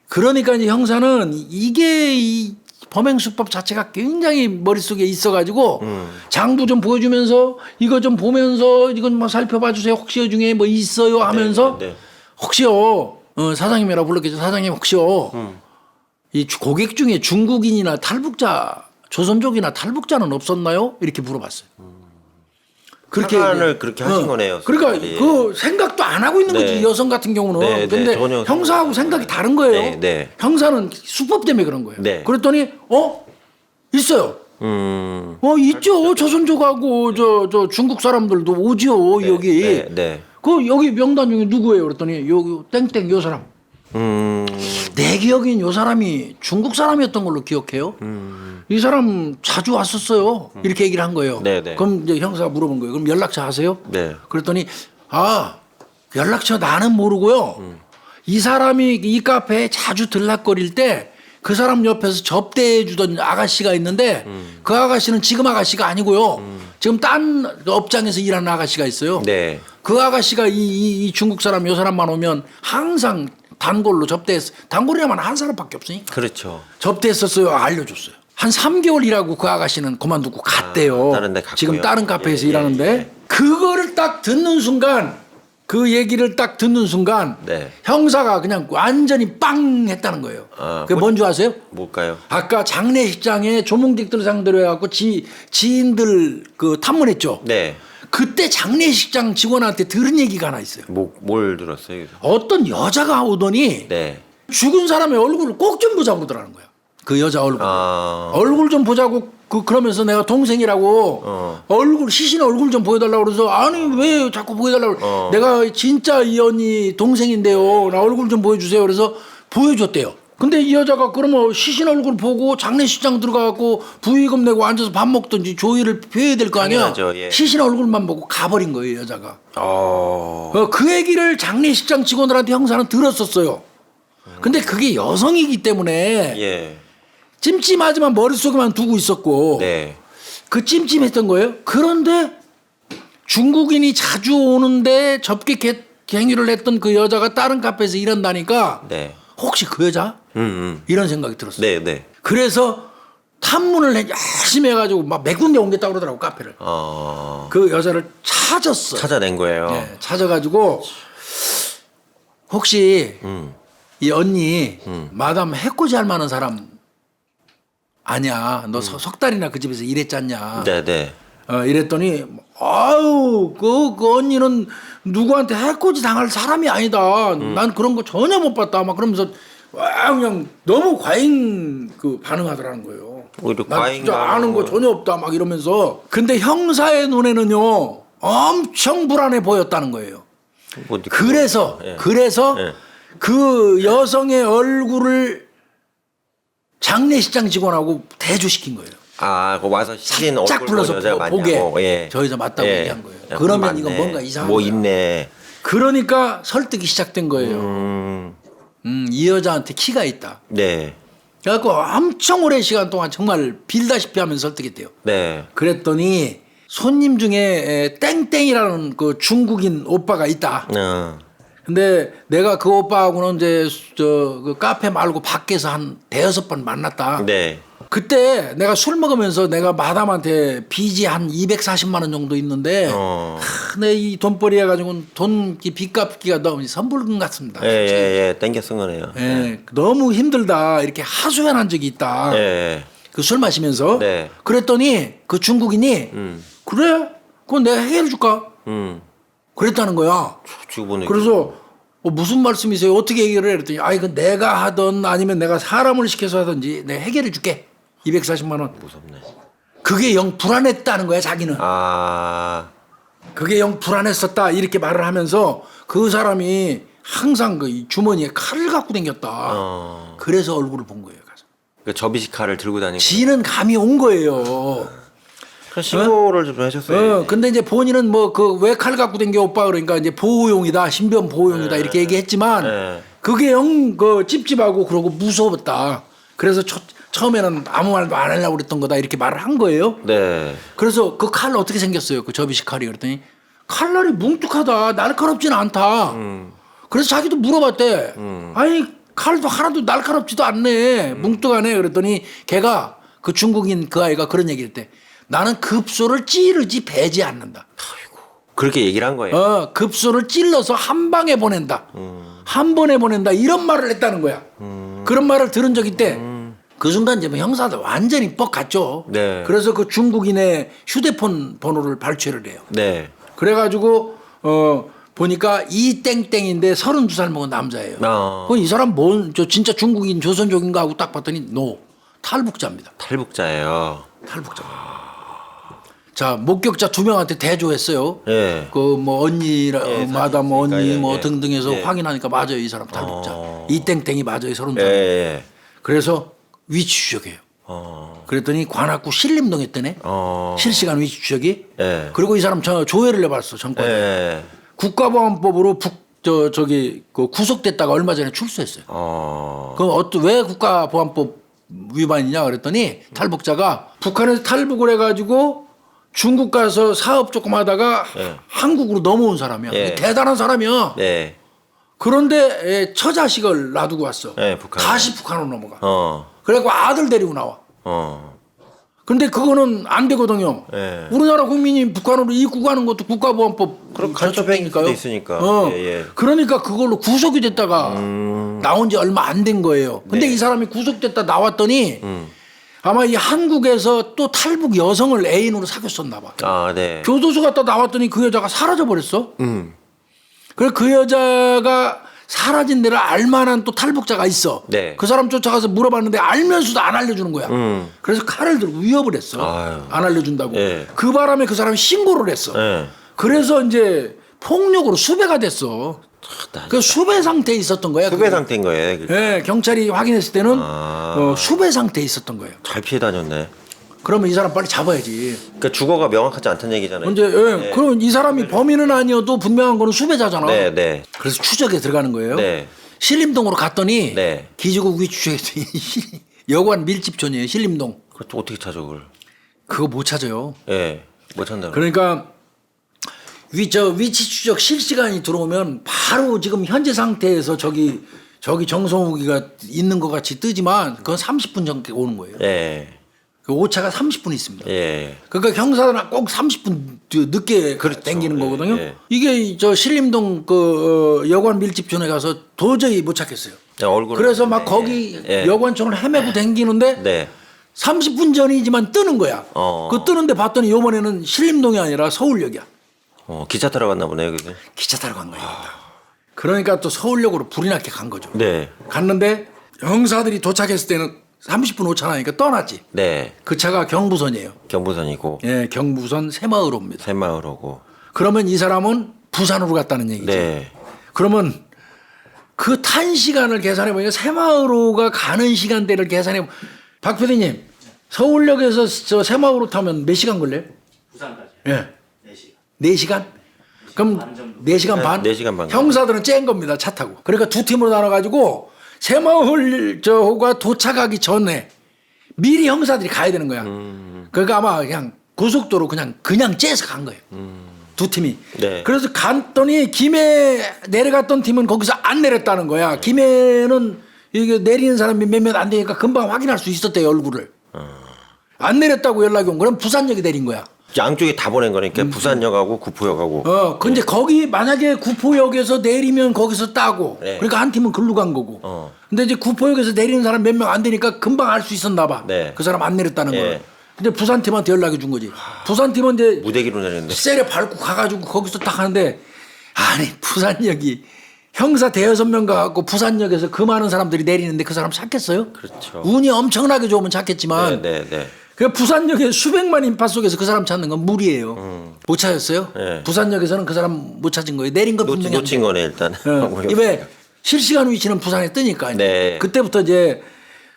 그러니까 이제 형사는 이게 이 범행수법 자체가 굉장히 머릿속에 있어가지고 장부 좀 보여주면서 이거 좀 보면서 이건 뭐 살펴봐 주세요. 혹시 중에 뭐 있어요 하면서 네. 혹시요 사장님이라 불렀겠죠. 사장님 혹시요 이 고객 중에 중국인이나 탈북자 조선족이나 탈북자는 없었나요? 이렇게 물어봤어요. 판단을 그렇게 하신 거네요. 그러니까 수사들이. 그 생각도 안 하고 있는 거지 네. 여성 같은 경우는. 네, 근데 전혀 형사하고 생각이 다른 거예요. 네. 형사는 수법 때문에 그런 거예요. 네. 그랬더니 있어요. 있죠. 조선족하고 저 중국 사람들도 오지요 여기. 네. 그 여기 명단 중에 누구예요? 그랬더니 여기 땡땡 요 사람. 내 기억엔 요 사람이 중국 사람이었던 걸로 기억해요. 이 사람 자주 왔었어요. 이렇게 얘기를 한 거예요. 네. 그럼 이제 형사가 물어본 거예요. 그럼 연락처 아세요? 네. 그랬더니 연락처 나는 모르고요. 이 사람이 이 카페에 자주 들락거릴 때 그 사람 옆에서 접대해 주던 아가씨가 있는데 그 아가씨는 지금 아가씨가 아니고요. 지금 딴 업장에서 일하는 아가씨가 있어요. 네. 그 아가씨가 이 중국 사람 요 사람만 오면 항상 단골로 접대했어. 단골이라면 한 사람밖에 없으니까. 그렇죠. 접대했었어요. 알려줬어요. 한 3개월 일하고 그 아가씨는 그만두고 갔대요. 다른 데 갔고요. 지금 다른 카페에서 예, 일하는데 예. 그거를 딱 듣는 순간 그 얘기를 딱 듣는 순간 네. 형사가 그냥 완전히 빵 했다는 거예요. 그게 뭔지 아세요? 뭘까요? 아까 장례식장에 조문객들 상대로 해갖고 지인들 그 탐문했죠. 네. 그때 장례식장 직원한테 들은 얘기가 하나 있어요. 뭘 들었어요? 어떤 여자가 오더니 네. 죽은 사람의 얼굴을 꼭 좀 보자고 그러더라는 거야. 그 여자 얼굴. 얼굴 좀 보자고 그러면서 내가 동생이라고 얼굴 시신 얼굴 좀 보여달라고 그래서 아니 왜 자꾸 보여달라고 내가 진짜 이 언니 동생인데요. 나 얼굴 좀 보여주세요. 그래서 보여줬대요. 근데 이 여자가 그러면 시신 얼굴 보고 장례식장 들어가고 부의금 내고 앉아서 밥 먹든지 조의를 표해야 될 거 아니야. 당연하죠, 예. 시신 얼굴만 보고 가버린 거예요 여자가. 그 얘기를 장례식장 직원들한테 형사는 들었었어요. 근데 그게 여성이기 때문에 예. 찜찜하지만 머릿속에만 두고 있었고 네. 그 찜찜했던 거예요. 그런데 중국인이 자주 오는데 접객 행위를 했던 그 여자가 다른 카페에서 일한다니까 네. 혹시 그 여자? 이런 생각이 들었어요. 네. 그래서 탐문을 열심히 해가지고 막 몇 군데 옮겼다고 그러더라고 카페를. 그 여자를 찾았어. 찾아낸 거예요. 네, 찾아가지고 혹시 이 언니 마담 해코지 할 만한 사람 아니야. 너 석 달이나 그 집에서 일했잖냐. 네. 이랬더니 아유 그 언니는 누구한테 해코지 당할 사람이 아니다. 난 그런 거 전혀 못 봤다. 막 그러면서 와 그냥 너무 과잉 그 반응하더라는 거예요. 오히려 난 진짜 아는 거 전혀 없다. 막 이러면서 근데 형사의 눈에는요 엄청 불안해 보였다는 거예요. 그래서 예. 그 여성의 얼굴을 장례식장 직원하고 대조시킨 거예요. 그 와서 시신 짝 얼굴 불러서 보는 여자가 보게 맞냐고. 예. 저 여자 맞다고 예. 얘기한 거예요. 야, 그러면 맞네. 이건 뭔가 이상한 뭐 거야. 있네. 그러니까 설득이 시작된 거예요. 이 여자한테 키가 있다. 네. 그래갖고 엄청 오랜 시간 동안 정말 빌다시피 하면서 설득했대요. 네. 그랬더니 손님 중에 땡땡이라는 그 중국인 오빠가 있다. 근데 내가 그 오빠하고는 이제 그 카페 말고 밖에서 한 대여섯 번 만났다. 네. 그때 내가 술 먹으면서 내가 마담한테 빚이 한 240만 원 정도 있는데 내 이 돈벌이 해가지고는 빚 갚기가 너무 선불금 같습니다. 예. 땡겨 쓴 거네요. 예, 너무 힘들다 이렇게 하소연한 적이 있다. 예. 그 술 마시면서. 네. 그랬더니 그 중국인이 그래? 그건 내가 해결해 줄까? 그랬다는 거야. 주고보니. 그래서 무슨 말씀이세요? 어떻게 해결을 해? 그랬더니 이건 내가 하든 아니면 내가 사람을 시켜서 하든지 내가 해결해 줄게. 240만 원. 무섭네. 그게 영 불안했다는 거야 자기는. 그게 영 불안했었다 이렇게 말을 하면서 그 사람이 항상 그 주머니에 칼을 갖고 다녔다. 그래서 얼굴을 본 거예요. 가서. 그 접이식 칼을 들고 다니고. 지는 감이 온 거예요. 신고를 좀 하셨어요. 근데 이제 본인은 뭐 그 왜 칼 갖고 댕겨 오빠 그러니까 이제 보호용이다 신변 보호용이다 이렇게 얘기했지만 그게 영 그 찝찝하고 그러고 무서웠다. 그래서 처음에는 아무 말도 안 하려고 그랬던 거다 이렇게 말을 한 거예요. 네. 그래서 그 칼 어떻게 생겼어요? 그 접이식 칼이 그랬더니 칼날이 뭉툭하다 날카롭지는 않다. 그래서 자기도 물어봤대. 아니 칼도 하나도 날카롭지도 않네. 뭉툭하네. 그랬더니 걔가 그 중국인 그 아이가 그런 얘기를 했대. 나는 급소를 찌르지 베지 않는다. 그렇게 얘기를 한 거예요. 급소를 찔러서 한 방에 보낸다. 한 번에 보낸다. 이런 말을 했다는 거야. 그런 말을 들은 적 있대. 그 순간 이제 뭐 형사들 완전히 뻑갔죠. 네. 그래서 그 중국인의 휴대폰 번호를 발췌를 해요. 네. 그래가지고 보니까 이 땡땡인데 32살 먹은 남자예요. 이 사람 저 진짜 중국인 조선족인가 하고 딱 봤더니 탈북자입니다. 탈북자예요. 탈북자. 자 목격자 2명한테 대조했어요. 예. 그 뭐 언니라 마담 언니 예, 뭐 예. 등등해서 예. 확인하니까 맞아요 이 사람 탈북자. 이 땡땡이 맞아요 32살. 예. 그래서 위치 추적해요. 그랬더니 관악구 신림동 했더네. 실시간 위치 추적이. 예. 그리고 이 사람 조회를 해봤어 정권에. 예. 국가보안법으로 저기 그 구속됐다가 얼마 전에 출소했어요. 그럼 왜 국가보안법 위반이냐 그랬더니 탈북자가 북한에서 탈북을 해가지고 중국 가서 사업 조금 하다가 한국으로 넘어온 사람이야. 예. 대단한 사람이야. 네. 그런데 처자식을 놔두고 왔어. 북한. 다시 북한으로 넘어가. 그래갖고 아들 데리고 나와. 근데 그거는 안 되거든요. 예. 우리나라 국민이 북한으로 입국 가는 것도 국가보안법 그럼 간첩행위도 있으니까. 예. 그러니까 그걸로 구속이 됐다가 나온 지 얼마 안 된 거예요. 근데 네. 이 사람이 구속됐다 나왔더니 아마 이 한국에서 또 탈북 여성을 애인으로 사귀었었나 봐. 네. 교도소 갔다 나왔더니 그 여자가 사라져 버렸어. 그래서 그 여자가 사라진 데를 알만한 또 탈북자가 있어. 네. 그 사람 쫓아가서 물어봤는데 알면서도 안 알려주는 거야. 그래서 칼을 들고 위협을 했어. 안 알려준다고. 예. 그 바람에 그 사람이 신고를 했어. 예. 그래서 이제 폭력으로 수배가 됐어. 그 수배 상태에 있었던 거야. 수배 그게. 상태인 거예요. 예, 경찰이 확인했을 때는 수배 상태에 있었던 거예요. 잘 피해 다녔네. 그러면 이 사람 빨리 잡아야지. 그러니까 주거가 명확하지 않다는 얘기잖아요. 언제 그럼 이 사람이 범인은 아니어도 분명한 거는 수배자잖아. 네. 그래서 추적에 들어가는 거예요. 네. 신림동으로 갔더니 네. 기지국 위추적에 여관 밀집촌이에요. 신림동. 그것도 어떻게 찾아 그걸? 그거 못 찾아요. 예. 못 찾나? 그러니까 위치 추적 실시간이 들어오면 바로 지금 현재 상태에서 저기 정성욱이가 있는 것 같이 뜨지만 그건 30분 전에 오는 거예요. 예. 그 오차가 30분 있습니다. 예. 그러니까 경사는 꼭 30분 늦게 당기는 거거든요. 예. 이게 저 신림동 그 여관 밀집촌에 가서 도저히 못 찾겠어요. 그래서 막 거기 여관촌을 헤매고 다니는데 네. 30분 전이지만 뜨는 거야. 그 뜨는데 봤더니 이번에는 신림동이 아니라 서울역이야. 기차 타러 갔나 보네요, 여기. 기차 타러 간 거야. 그러니까 또 서울역으로 불이 나게 간 거죠. 네. 갔는데 형사들이 도착했을 때는 30분 오차 나니까 떠났지. 네. 그 차가 경부선이에요. 경부선이고. 예, 경부선 새마을호입니다. 새마을호고. 그러면 이 사람은 부산으로 갔다는 얘기죠. 네. 그러면 그 탄 시간을 계산해 보니까 새마을호가 가는 시간대를 계산해 보면 박 PD님 서울역에서 저 새마을호 타면 몇 시간 걸려요? 부산까지. 예. 4시간. 4시간? 그럼 4시간 반? 4시간 반. 형사들은 쨍 겁니다. 차 타고. 그러니까 두 팀으로 나눠가지고 새마을 저호가 도착하기 전에 미리 형사들이 가야 되는 거야. 그러니까 아마 그냥 고속도로 그냥 째서 간 거예요. 두 팀이. 네. 그래서 갔더니 김해 내려갔던 팀은 거기서 안 내렸다는 거야. 김해는 이게 내리는 사람이 몇몇 안 되니까 금방 확인할 수 있었대요, 얼굴을. 안 내렸다고 연락이 온 거는 부산역에 내린 거야. 양쪽에 다 보낸 거니까 부산역하고 구포역하고. 근데 거기 만약에 구포역에서 내리면 거기서 따고 네. 그러니까 한 팀은 글로 간 거고. 근데 이제 구포역에서 내리는 사람 몇 명 안 되니까 금방 알 수 있었나 봐. 네. 그 사람 안 내렸다는 네. 거를. 근데 부산 팀한테 연락이 준 거지. 부산 팀은 이제 무대기로 내렸는데. 세례 밟고 가가지고 거기서 딱 하는데 아니 부산역이 형사 대여섯 명 가갖고 부산역에서 그 많은 사람들이 내리는데 그 사람 찾겠어요? 그렇죠. 운이 엄청나게 좋으면 찾겠지만 네. 그 부산역에 수백만 인파 속에서 그 사람 찾는 건 무리예요. 못 찾았어요? 네. 부산역에서는 그 사람 못 찾은 거예요. 내린 건 분명히 놓친 거네 일단. 이왜 실시간 위치는 부산에 뜨니까 네. 그때부터 이제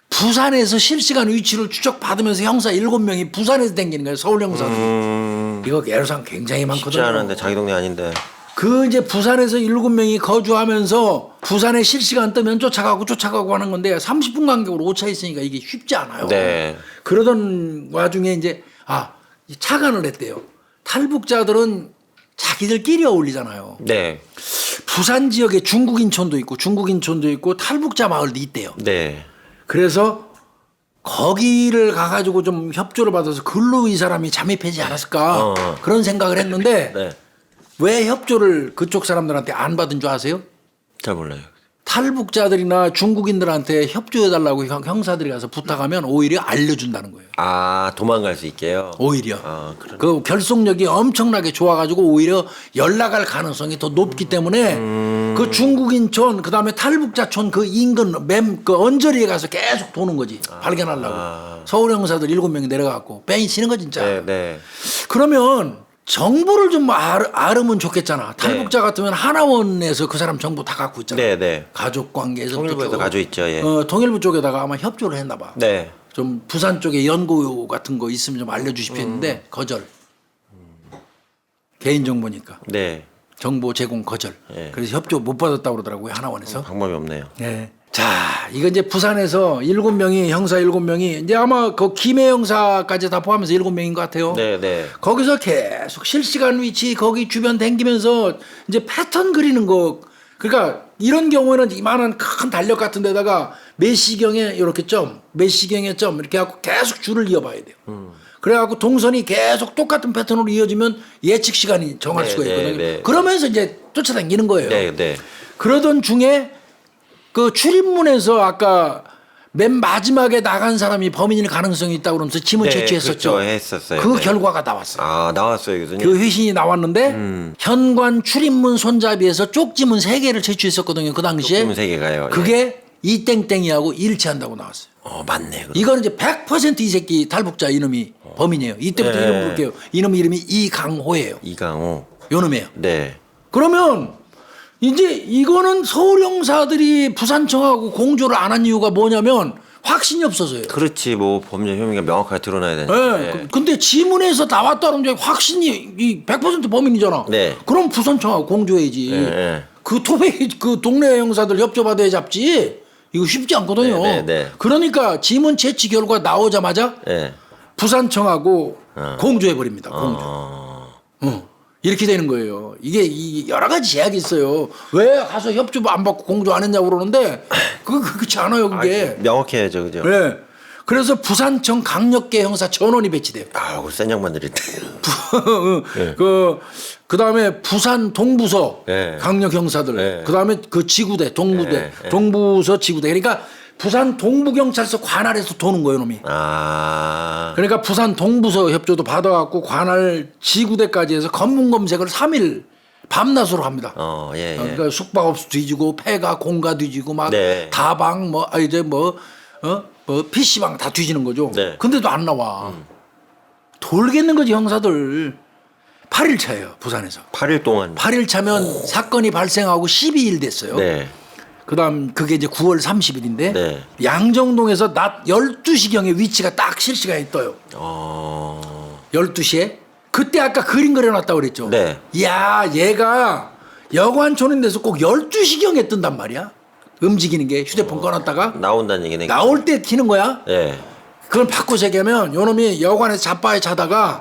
부산에서 실시간 위치를 추적받으면서 형사 7명이 부산에서 댕기는 거예요. 서울 형사들. 이거 애로사항 굉장히 쉽지 많거든요. 않은데 자기 동네 아닌데. 그 이제 부산에서 7명이 거주하면서 부산에 실시간 뜨면 쫓아가고 하는 건데 30분 간격으로 오차 있으니까 이게 쉽지 않아요. 네. 그러던 와중에 이제 착안을 했대요. 탈북자들은 자기들끼리 어울리잖아요. 네. 부산 지역에 중국인촌도 있고 탈북자 마을도 있대요. 네. 그래서 거기를 가가지고 좀 협조를 받아서 글로 이 사람이 잠입하지 않았을까 그런 생각을 했는데 네. 왜 협조를 그쪽 사람들한테 안 받은 줄 아세요? 잘 몰라요. 탈북자들이나 중국인들한테 협조해달라고 형사들이 가서 부탁하면 오히려 알려준다는 거예요. 아 도망갈 수 있게요. 오히려. 그러네. 그 결속력이 엄청나게 좋아가지고 오히려 연락할 가능성이 더 높기 때문에 그 중국인촌 그다음에 탈북자촌 그 인근 그 언저리에 가서 계속 도는 거지. 발견하려고. 서울 형사들 7명이 내려가고 뺑이 치는 거 진짜. 네. 그러면 정보를 좀 알으면 좋겠잖아. 탈북자 같으면 하나원에서 그 사람 정보 다 갖고 있잖아. 네. 가족 관계에서 통일부에서 가지고 있죠. 예. 통일부 쪽에다가 아마 협조를 했나 봐. 네. 좀 부산 쪽에 연고 같은 거 있으면 좀 알려주십시오 했는데 거절. 개인정보니까. 네. 정보 제공 거절. 예. 그래서 협조 못 받았다고 그러더라고요. 하나원에서. 방법이 없네요. 네. 자, 이거 이제 부산에서 7명이 형사 7명이 이제 아마 그 김해 형사까지 다 포함해서 7명인 것 같아요. 네. 거기서 계속 실시간 위치 거기 주변 댕기면서 이제 패턴 그리는 거. 그러니까 이런 경우에는 이만한 큰 달력 같은 데다가 몇 시경에 이렇게 몇 시경에 이렇게 하고 계속 줄을 이어봐야 돼요. 그래갖고 동선이 계속 똑같은 패턴으로 이어지면 예측 시간이 정할 수가 있거든요. 네. 그러면서 이제 쫓아다니는 거예요. 네. 그러던 중에 그 출입문에서 아까 맨 마지막에 나간 사람이 범인일 가능성이 있다고 그러면서 지문 채취했었죠. 그렇죠. 했었어요. 그 네. 결과가 나왔어요. 나왔어요, 교수님. 그 회신이 나왔는데 현관 출입문 손잡이에서 쪽지문 3개를 채취했었거든요. 그 당시에. 쪽지문 3개가요. 그게 이땡땡이하고 일치한다고 나왔어요. 맞네. 이거는 이제 100% 이 새끼 탈북자 이놈이 범인이에요. 이때부터 이름 부를게요. 이놈 이름이 이강호예요. 이강호. 요놈이에요. 네. 그러면 이제 이거는 서울 형사들이 부산청하고 공조를 안 한 이유가 뭐냐면 확신이 없어서요. 그렇지, 뭐 범죄 혐의가 명확하게 드러나야 되니까. 네. 근데 지문에서 나왔다 그러면 확신이 100% 범인이잖아. 네. 그럼 부산청하고 공조해야지. 네. 그 토백 그 동네 형사들 협조받아야 잡지. 이거 쉽지 않거든요. 네. 그러니까 지문 채취 결과 나오자마자 네. 부산청하고 공조해 버립니다. 공조. 이렇게 되는 거예요. 이게 여러 가지 제약이 있어요. 왜 가서 협조 안 받고 공조 안 했냐고 그러는데 그렇지 않아요. 그게. 명확해야죠, 그죠? 네. 그래서 부산청 강력계 형사 전원이 배치돼요. 그 센 양반들이. 그다음에 부산 동부서 네. 강력 형사들. 네. 그다음에 그 지구대 동부대 네. 동부서 지구대. 그러니까 부산 동부경찰서 관할에서 도는 거예요, 놈이. 그러니까 부산 동부서 협조도 받아갖고 관할 지구대까지 해서 검문 검색을 3일 밤낮으로 합니다. 그러니까 숙박업소 뒤지고 폐가 공가 뒤지고 막 네. 다방 PC방 다 뒤지는 거죠. 네. 근데도 안 나와. 돌겠는 거지 형사들. 8일 차예요, 부산에서. 8일 동안. 8일 차면 사건이 발생하고 12일 됐어요. 네. 그다음 그게 이제 9월 30일인데 네. 양정동에서 낮 12시경에 위치가 딱 실시간에 떠요. 12시에. 그때 아까 그림 그려놨다고 그랬죠. 네. 야, 얘가 여관촌인 데서 꼭 12시경에 뜬단 말이야. 움직이는 게 휴대폰 꺼놨다가 나온다는 얘기네. 나올 때 키는 거야. 예. 그걸 바꿔서 얘기하면 요놈이 여관에서 자빠에 자다가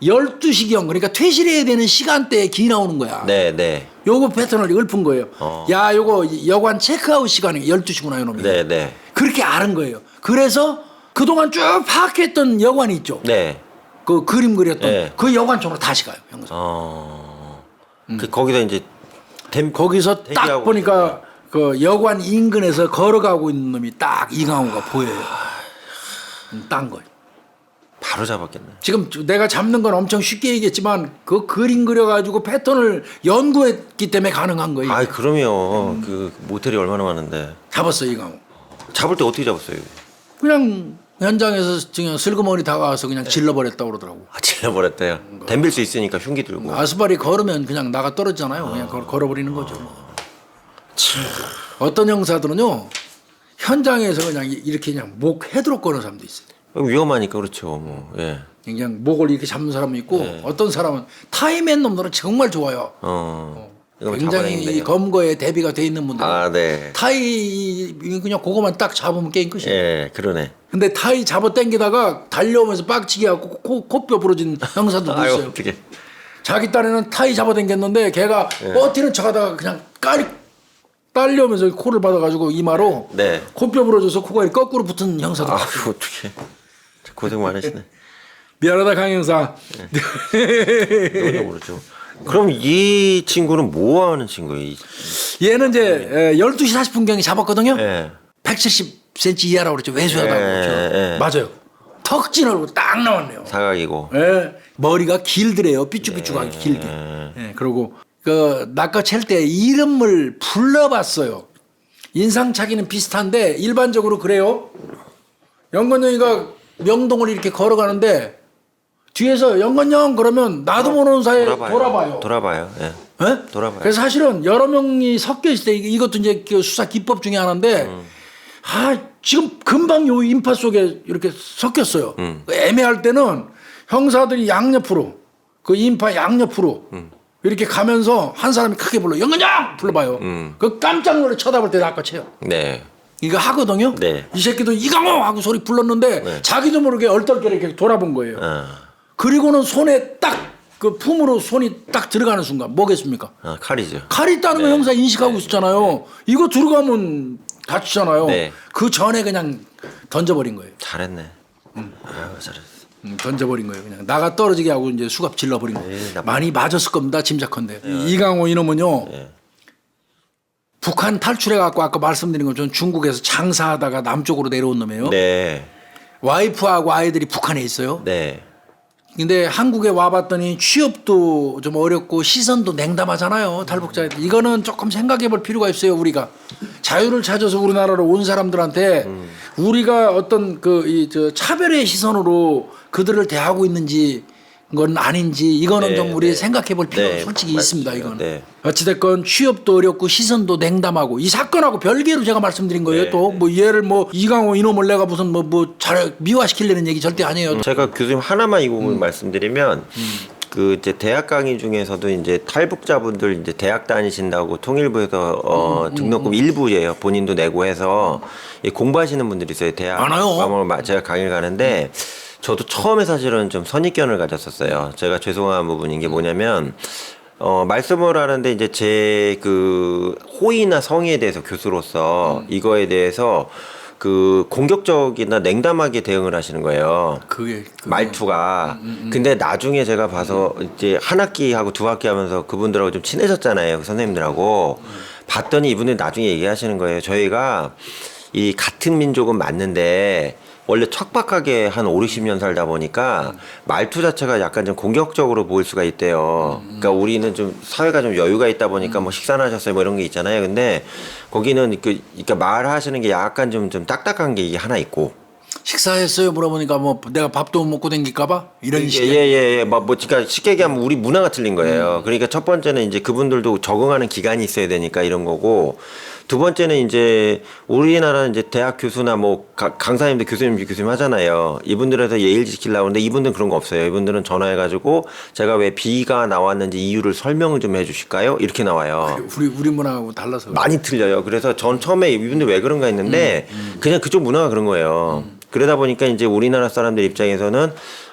12시경 그러니까 퇴실해야 되는 시간대에 기 나오는 거야. 네, 네. 요거 패턴을 읊은 거예요. 야 요거 여관 체크아웃 시간이 12시구나 요놈이. 네, 네. 그렇게 아는 거예요. 그래서 그동안 쭉 파악했던 여관이 있죠. 네. 그 그림 그렸던 네. 그 여관 쪽으로 다시 가요. 형사. 거기서 이제 거기서 딱 대기하고 보니까 그 여관 인근에서 걸어가고 있는 놈이 딱 이강호가 보여요. 딴 거예요. 바로 잡았겠네. 지금 내가 잡는 건 엄청 쉽게 얘기했지만 그 그림 그려가지고 패턴을 연구했기 때문에 가능한 거예요. 아이 그러면 그 모텔이 얼마나 많은데 잡았어 이강호. 잡을 때 어떻게 잡았어요? 그냥 현장에서 그냥 슬그머니 다가와서 그냥 질러버렸다 그러더라고. 아, 질러버렸대요. 덤빌 수 있으니까 흉기 들고. 아스팔이 걸으면 그냥 나가 떨어지잖아요. 그냥 걸어버리는 거죠. 어떤 형사들은요 현장에서 그냥 이렇게 그냥 목 헤드로 꺼는 사람도 있어요. 위험하니까 그렇죠. 뭐. 예. 그냥 목을 이렇게 잡는 사람이 있고 어떤 사람은 타이맨 놈들은 정말 좋아요. 이거 굉장히 이 검거에 대비가 돼 있는 분들. 아, 네. 타이 그냥 그거만 딱 잡으면 게임 끝이에요. 예, 그러네. 근데 타이 잡아 당기다가 달려오면서 빡치게 하고 코뼈 부러진 형사도 아유, 있어요. 어떻게? 자기 딸에는 타이 잡아 당겼는데 걔가 버티는 척하다가 그냥 딸려오면서 코를 받아가지고 이마로 네. 코뼈 부러져서 코가 이렇게 거꾸로 붙은 형사도 아, 있어요. 어떻게? 고생 많으시네. 미안하다 강 형사. 너도 모르죠. 그럼 이 친구는 뭐 하는 친구예요? 얘는 이제 12시 40분경에 잡았거든요. 예. 170cm 이하라고 그랬죠. 왜소하다고 그랬죠. 맞아요. 턱진 얼굴 딱 나왔네요. 사각이고. 예. 머리가 길더래요. 삐쭉삐쭉하게 길게. 예. 그리고 그 낚아챌 때 이름을 불러봤어요. 인상착의는 비슷한데 일반적으로 그래요. 영건영이가 명동을 이렇게 걸어가는데 뒤에서 영건영 그러면 나도 모르는 사이에 돌아봐요. 돌아봐요. 예. 예? 돌아봐요. 그래서 사실은 여러 명이 섞여 있을 때 이것도 이제 그 수사 기법 중에 하나인데 지금 금방 요 인파 속에 이렇게 섞였어요. 애매할 때는 형사들이 양옆으로 그 인파 양옆으로 이렇게 가면서 한 사람이 크게 불러 영건영 불러봐요. 그 깜짝 놀래 쳐다볼 때 낚아채요. 네. 이거 하거든요. 네. 이 새끼도 이강호 하고 소리 불렀는데 자기도 모르게 얼떨결에 이렇게 돌아본 거예요. 그리고는 손에 딱 그 품으로 손이 딱 들어가는 순간 뭐겠습니까? 칼이죠. 칼이 있다는 거 형사 인식하고 있었잖아요. 이거 들어가면 다치잖아요. 네. 그 전에 그냥 던져버린 거예요. 잘했네. 아유, 잘했어. 던져버린 거예요. 그냥 나가 떨어지게 하고 이제 수갑 질러버린 거예요. 많이 맞았을 겁니다. 짐작컨대. 이강호 이놈은요. 북한 탈출해갖고 아까 말씀드린 것처럼 중국에서 장사하다가 남쪽으로 내려온 놈이에요. 네. 와이프하고 아이들이 북한에 있어요. 네. 근데 한국에 와봤더니 취업도 좀 어렵고 시선도 냉담하잖아요. 탈북자들. 이거는 조금 생각해 볼 필요가 있어요. 우리가 자유를 찾아서 우리나라로 온 사람들한테 우리가 어떤 저 차별의 시선으로 그들을 대하고 있는지 건 아닌지 이거는 네, 좀 우리 네. 생각해 볼 필요가 네, 솔직히 맞습니다. 있습니다. 이거는. 네. 어찌됐건 취업도 어렵고 시선도 냉담하고 이 사건하고 별개로 제가 말씀드린 거예요. 네, 또 뭐 얘를 뭐 이강호 이놈을 내가 무슨 잘 미화시키려는 얘기 절대 아니에요. 제가 교수님 하나만 이 부분 말씀드리면 그 이제 대학 강의 중에서도 이제 탈북자분들 이제 대학 다니신다고 통일부에서 등록금 일부예요. 본인도 내고 해서 공부하시는 분들이 있어요. 대학 많아요. 제가 강의를 가는데 저도 처음에 사실은 좀 선입견을 가졌었어요. 제가 죄송한 부분인 게 뭐냐면 말씀을 하는데 이제 제 그 호의나 성의에 대해서 교수로서 이거에 대해서 그 공격적이나 냉담하게 대응을 하시는 거예요. 말투가. 근데 나중에 제가 봐서 이제 한 학기하고 두 학기 하면서 그분들하고 좀 친해졌잖아요. 그 선생님들하고. 봤더니 이분들이 나중에 얘기하시는 거예요. 저희가 이 같은 민족은 맞는데 원래 척박하게 한 5, 60년 살다 보니까 말투 자체가 약간 좀 공격적으로 보일 수가 있대요. 그러니까 우리는 좀 사회가 좀 여유가 있다 보니까 뭐 식사나 하셨어요 뭐 이런 게 있잖아요. 근데 거기는 그러니까 말하시는 게 약간 좀 딱딱한 게 이게 하나 있고. 식사했어요 물어보니까 뭐 내가 밥도 못 먹고 댕길까봐 이런 식의. 예예예. 뭐 그러니까 쉽게 얘기하면 우리 문화가 틀린 거예요. 그러니까 첫 번째는 이제 그분들도 적응하는 기간이 있어야 되니까 이런 거고. 두 번째는 이제 우리나라는 이제 대학 교수나 뭐 강사님들 교수님 하잖아요. 이분들에서 예의를 지키려고 하는데 이분들은 그런 거 없어요. 이분들은 전화해가지고 제가 왜 B가 나왔는지 이유를 설명을 좀 해주실까요? 이렇게 나와요. 우리 문화하고 달라서 많이 틀려요. 그래서 전 처음에 이분들 왜 그런가 했는데 그냥 그쪽 문화가 그런 거예요. 그러다 보니까 이제 우리나라 사람들 입장에서는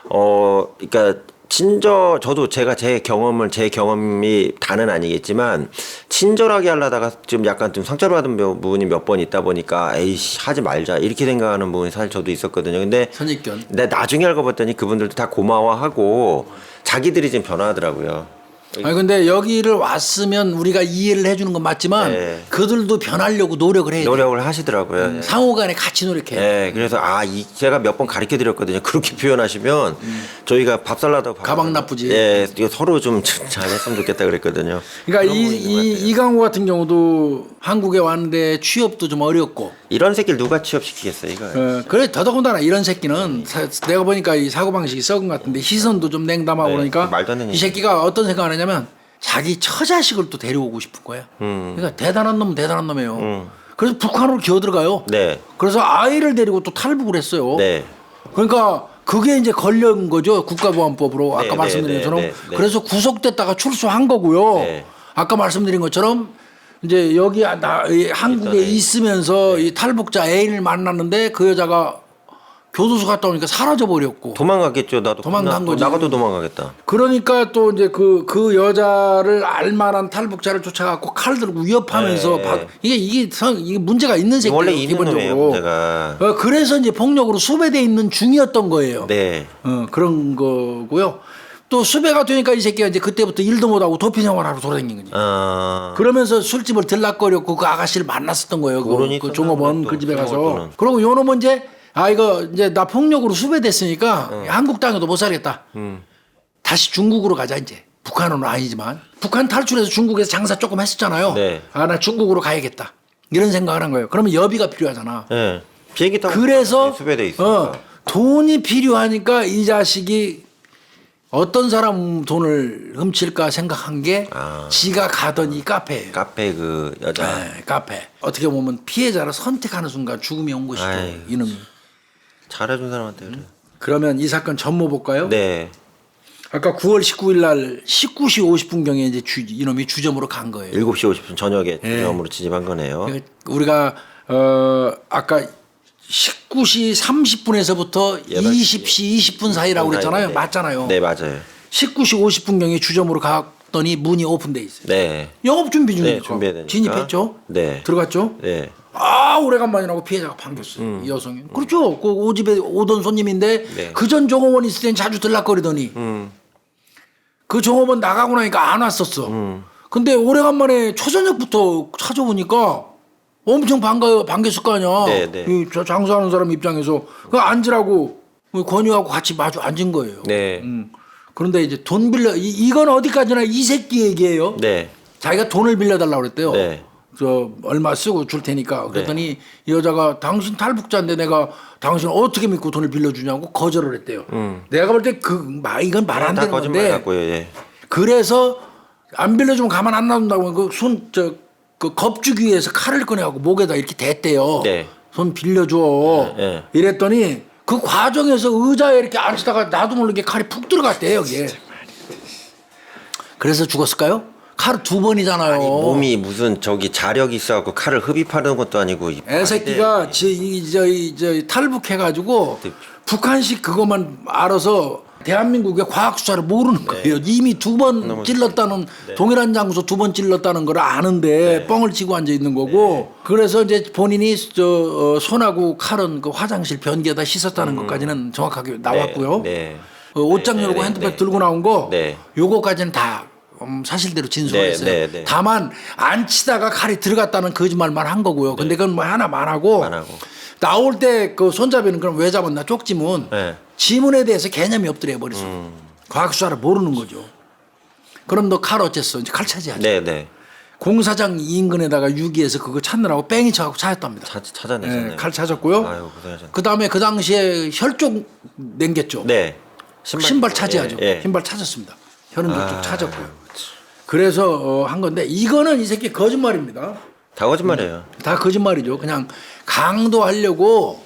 그러니까 저도 제 경험이 다는 아니겠지만 친절하게 하려다가 좀 약간 좀 상처를 받은 부분이 몇 번 있다 보니까 에이씨 하지 말자 이렇게 생각하는 부분이 사실 저도 있었거든요. 근데 선입견. 나중에 알고 봤더니 그분들도 다 고마워하고 자기들이 좀 변화하더라고요. 아니 근데 여기를 왔으면 우리가 이해를 해주는 건 맞지만 네. 그들도 변하려고 노력을 해야 돼. 노력을 하시더라고요. 상호간에 같이 노력해. 네, 그래서 제가 몇 번 가르쳐 드렸거든요. 그렇게 표현하시면 저희가 밥 살라도 가방 나쁘지. 예, 이거 서로 좀 잘했으면 좋겠다 그랬거든요. 그러니까 이강호 같은 경우도 한국에 왔는데 취업도 좀 어렵고. 이런 새끼를 누가 취업시키겠어요, 이거. 그래 더더군다나 이런 새끼는 내가 보니까 이 사고 방식이 썩은 것 같은데 시선도 좀 냉담하고 네, 그러니까 말도 안 되는 이 새끼가 어떤 생각을 하냐면 자기 처자식을 또 데려오고 싶은 거야. 그러니까 대단한 놈이에요. 그래서 북한으로 기어 들어가요. 네. 그래서 아이를 데리고 또 탈북을 했어요. 네. 그러니까 그게 이제 걸린 거죠. 국가보안법으로 네, 아까 말씀드린 것처럼. 네. 그래서 구속됐다가 출소한 거고요. 네. 아까 말씀드린 것처럼 이제 여기 이 한국에 있으면서 이 탈북자 애인을 만났는데 그 여자가 교도소 갔다 오니까 사라져 버렸고. 도망가겠죠. 나도 도망간 거지. 나가도 도망가겠다. 그러니까 또 이제 그 여자를 알만한 탈북자를 쫓아갖고 칼 들고 위협하면서 네. 이게 문제가 있는 새끼예요. 원래 있는 놈이에요, 기본적으로. 문제가. 그래서 이제 폭력으로 수배돼 있는 중이었던 거예요. 네. 그런 거고요. 또 수배가 되니까 이 새끼가 이제 그때부터 일도 못하고 도피 생활하러 돌아다닌 거지. 그러면서 술집을 들락거렸고 그 아가씨를 만났었던 거예요. 그 종업원 그 집에 가서. 그리고 요 놈은 이제 이거 이제 나 폭력으로 수배됐으니까 한국 땅에도 못 살겠다. 다시 중국으로 가자 이제. 북한은 아니지만 북한 탈출해서 중국에서 장사 조금 했었잖아요. 네. 나 중국으로 가야겠다. 이런 생각을 한 거예요. 그러면 여비가 필요하잖아. 네. 비행기 타고 그래서 수배돼 있으니까. 돈이 필요하니까 이 자식이 어떤 사람 돈을 훔칠까 생각한 게 지가 가던 이 카페예요. 카페 그 여자. 네, 카페. 어떻게 보면 피해자를 선택하는 순간 죽음이 온 것이죠. 아이, 이놈이. 잘해준 사람한테 그래. 그러면 이 사건 전모 볼까요? 네. 아까 9월 19일 날 19시 50분경에 이제 이놈이 주점으로 간 거예요. 7시 50분 저녁에 주점으로 진입한 거네요. 우리가 아까 19시 30분에서부터 20시 20분 사이라고 그랬잖아요. 네. 맞잖아요. 네, 맞아요. 19시 50분경에 주점으로 갔더니 문이 오픈돼 있어요. 네. 영업 준비 중이니까. 네, 준비해야 되니까. 진입했죠. 네. 들어갔죠. 네. 오래간만이라고 피해자가 반겼어요. 이 여성이. 그렇죠. 그 오집에 오던 손님인데 네. 그전 종업원 있을 땐 자주 들락거리더니 그 종업원 나가고 나니까 안 왔었어. 근데 오래간만에 초저녁부터 찾아오니까 엄청 반겼을 거 아니야. 네, 네. 저 장사하는 사람 입장에서 그 앉으라고 권유하고 같이 마주 앉은 거예요. 네. 그런데 이제 돈 빌려 이건 어디까지나 이 새끼 얘기예요. 네. 자기가 돈을 빌려달라고 그랬대요. 네. 저 얼마 쓰고 줄 테니까 그랬더니 이 여자가 당신 탈북자인데 내가 당신 어떻게 믿고 돈을 빌려주냐고 거절을 했대요. 내가 볼 때 이건 말 안 다 되는 거짓말 건데. 같고요. 예. 그래서 안 빌려주면 가만 안 놔둔다고 그 겁주기 위해서 칼을 꺼내갖고 목에다 이렇게 댔대요. 네. 손 빌려줘. 네. 이랬더니 그 과정에서 의자에 이렇게 앉다가 나도 모르게 칼이 푹 들어갔대요 여기에. 그래서 죽었을까요? 칼 2번이잖아요. 아니 몸이 무슨 저기 자력이 있어갖고 칼을 흡입하는 것도 아니고. 애새끼가 탈북해가지고 북한식 그것만 알아서 대한민국의 과학 수사를 모르는 거예요. 이미 2번 찔렀다는 동일한 장소 2번 찔렀다는 걸 아는데 뻥을 치고 앉아 있는 거고. 그래서 이제 본인이 손하고 칼은 그 화장실 변기에다 씻었다는 것까지는 정확하게 나왔고요. 옷장 열고 핸드백 들고 나온 거 요거까지는 다 사실대로 진술했어요. 다만 안 치다가 칼이 들어갔다는 거짓말만 한 거고요. 근데 그건 뭐 하나만 하고 나올 때 그 손잡이는 그럼 왜 잡았나 쪽지문 지문에 대해서 개념이 없더래 버렸어. 과학 수사를 모르는 거죠. 그럼 너 칼 어쨌어? 이제 칼 차지하죠. 공사장 인근에다가 유기해서 그거 찾느라고 뺑이 쳐갖고 찾았답니다. 찾아냈었네요. 칼 찾았고요. 아유, 고생하셨네. 그 다음에 그 당시에 혈족 남겼죠. 네. 신발 차지하죠. 예. 신발 찾았습니다. 혈흔 쪽 찾았고요. 그래서 한 건데 이거는 이 새끼 거짓말입니다. 다 거짓말이에요. 다 거짓말이죠. 그냥 강도하려고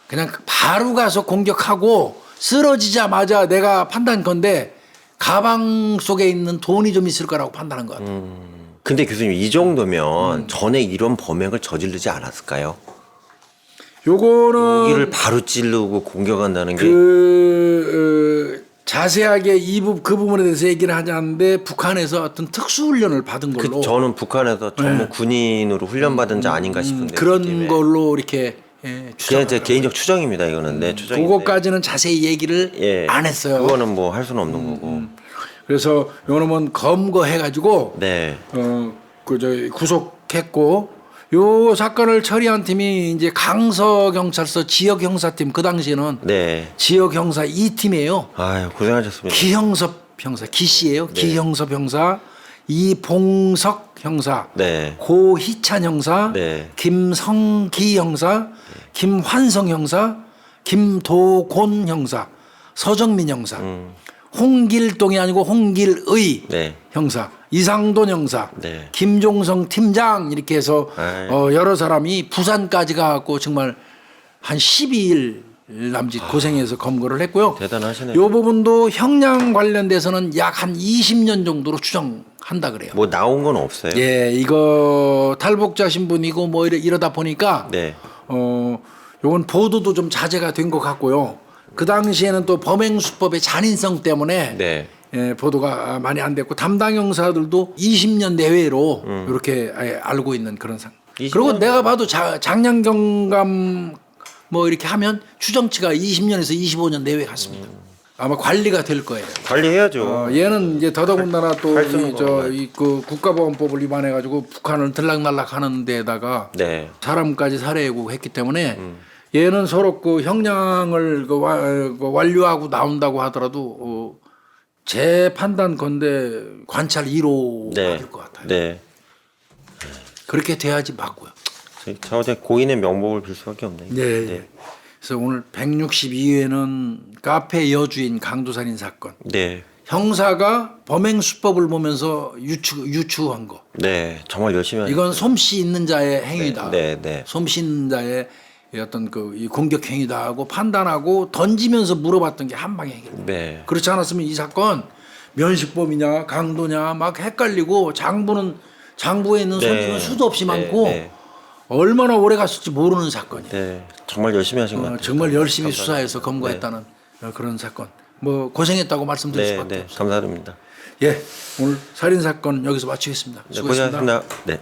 그냥 바로 가서 공격하고 쓰러지자마자 내가 판단 건데 가방 속에 있는 돈이 좀 있을 거라고 판단한 것 같아요. 근데 교수님 이 정도면 전에 이런 범행을 저지르지 않았을까요? 요거는 무기를 바로 찌르고 공격한다는 게 자세하게 그 부분에 대해서 얘기를 하지 않는데 북한에서 어떤 특수훈련을 받은 걸로 저는 북한에서 전문 군인으로 훈련받은 자 아닌가 싶은데 그런 느낌에. 걸로 이렇게 그냥 추정을 제 개인적 추정입니다. 이거는 내 추정인데. 그거까지는 자세히 얘기를 예. 안 했어요. 그거는 뭐 할 수는 없는 거고. 그래서 요놈은 검거해가지고 네. 구속했고 요 사건을 처리한 팀이 이제 강서 경찰서 지역 형사팀 그 당시에는 네. 지역 형사 2팀이에요. 아유 고생하셨습니다. 기형섭 형사 기씨예요. 기형섭 형사, 이봉석 형사, 네. 고희찬 형사, 네. 김성기 형사, 김환성 형사, 김도곤 형사, 서정민 형사, 홍길동이 아니고 홍길의 네. 형사, 이상돈 형사, 네. 김종성 팀장 이렇게 해서 아이. 여러 사람이 부산까지 가고 정말 한 12일 남짓 고생해서 검거를 했고요. 대단하시네요. 이 부분도 형량 관련돼서는 약 한 20년 정도로 추정한다 그래요. 뭐 나온 건 없어요. 예, 이거 탈북자 신분이고 뭐 이러다 보니까 네. 요건 보도도 좀 자제가 된 것 같고요. 그 당시에는 또 범행 수법의 잔인성 때문에 네. 예, 보도가 많이 안 됐고 담당 형사들도 20년 내외로 이렇게 알고 있는 그런 상. 20년? 그리고 내가 봐도 장량 경감 뭐 이렇게 하면 추정치가 20년에서 25년 내외 같습니다. 아마 관리가 될 거예요. 관리해야죠. 얘는 이제 더더군다나 할 수는 또그 국가보안법을 위반해 가지고 북한을 들락날락 하는 데다가 네. 사람까지 살해하고 했기 때문에 얘는 서로 그 형량을 완료하고 나온다고 하더라도 제 판단 건데 관찰 1호 네. 받을 것 같아요. 네. 그렇게 돼야지 맞고요. 저 어제 고인의 명복을 빌 수밖에 없네요. 네. 그래서 오늘 162회는 카페 여주인 강도살인 사건. 네. 형사가 범행 수법을 보면서 유추한 거. 네. 정말 열심히 하셨어요. 이건 솜씨 있는 자의 행위다. 네. 네. 솜씨 있는 자의 어떤 이 공격 행위다 하고 판단하고 던지면서 물어봤던 게 한 방에 해결. 네. 그렇지 않았으면 이 사건 면식범이냐 강도냐 막 헷갈리고 장부에 있는 손님은 수도 없이 많고 네. 얼마나 오래 갔을지 모르는 사건이에요. 네. 정말 열심히 하신 것 같아요. 정말 열심히 감사합니다. 수사해서 검거했다는 그런 사건. 뭐 고생했다고 말씀드릴 네. 수밖에 네. 없어요. 감사드립니다. 예, 오늘 살인 사건 여기서 마치겠습니다. 네, 수고했습니다. 고생하셨습니다. 네.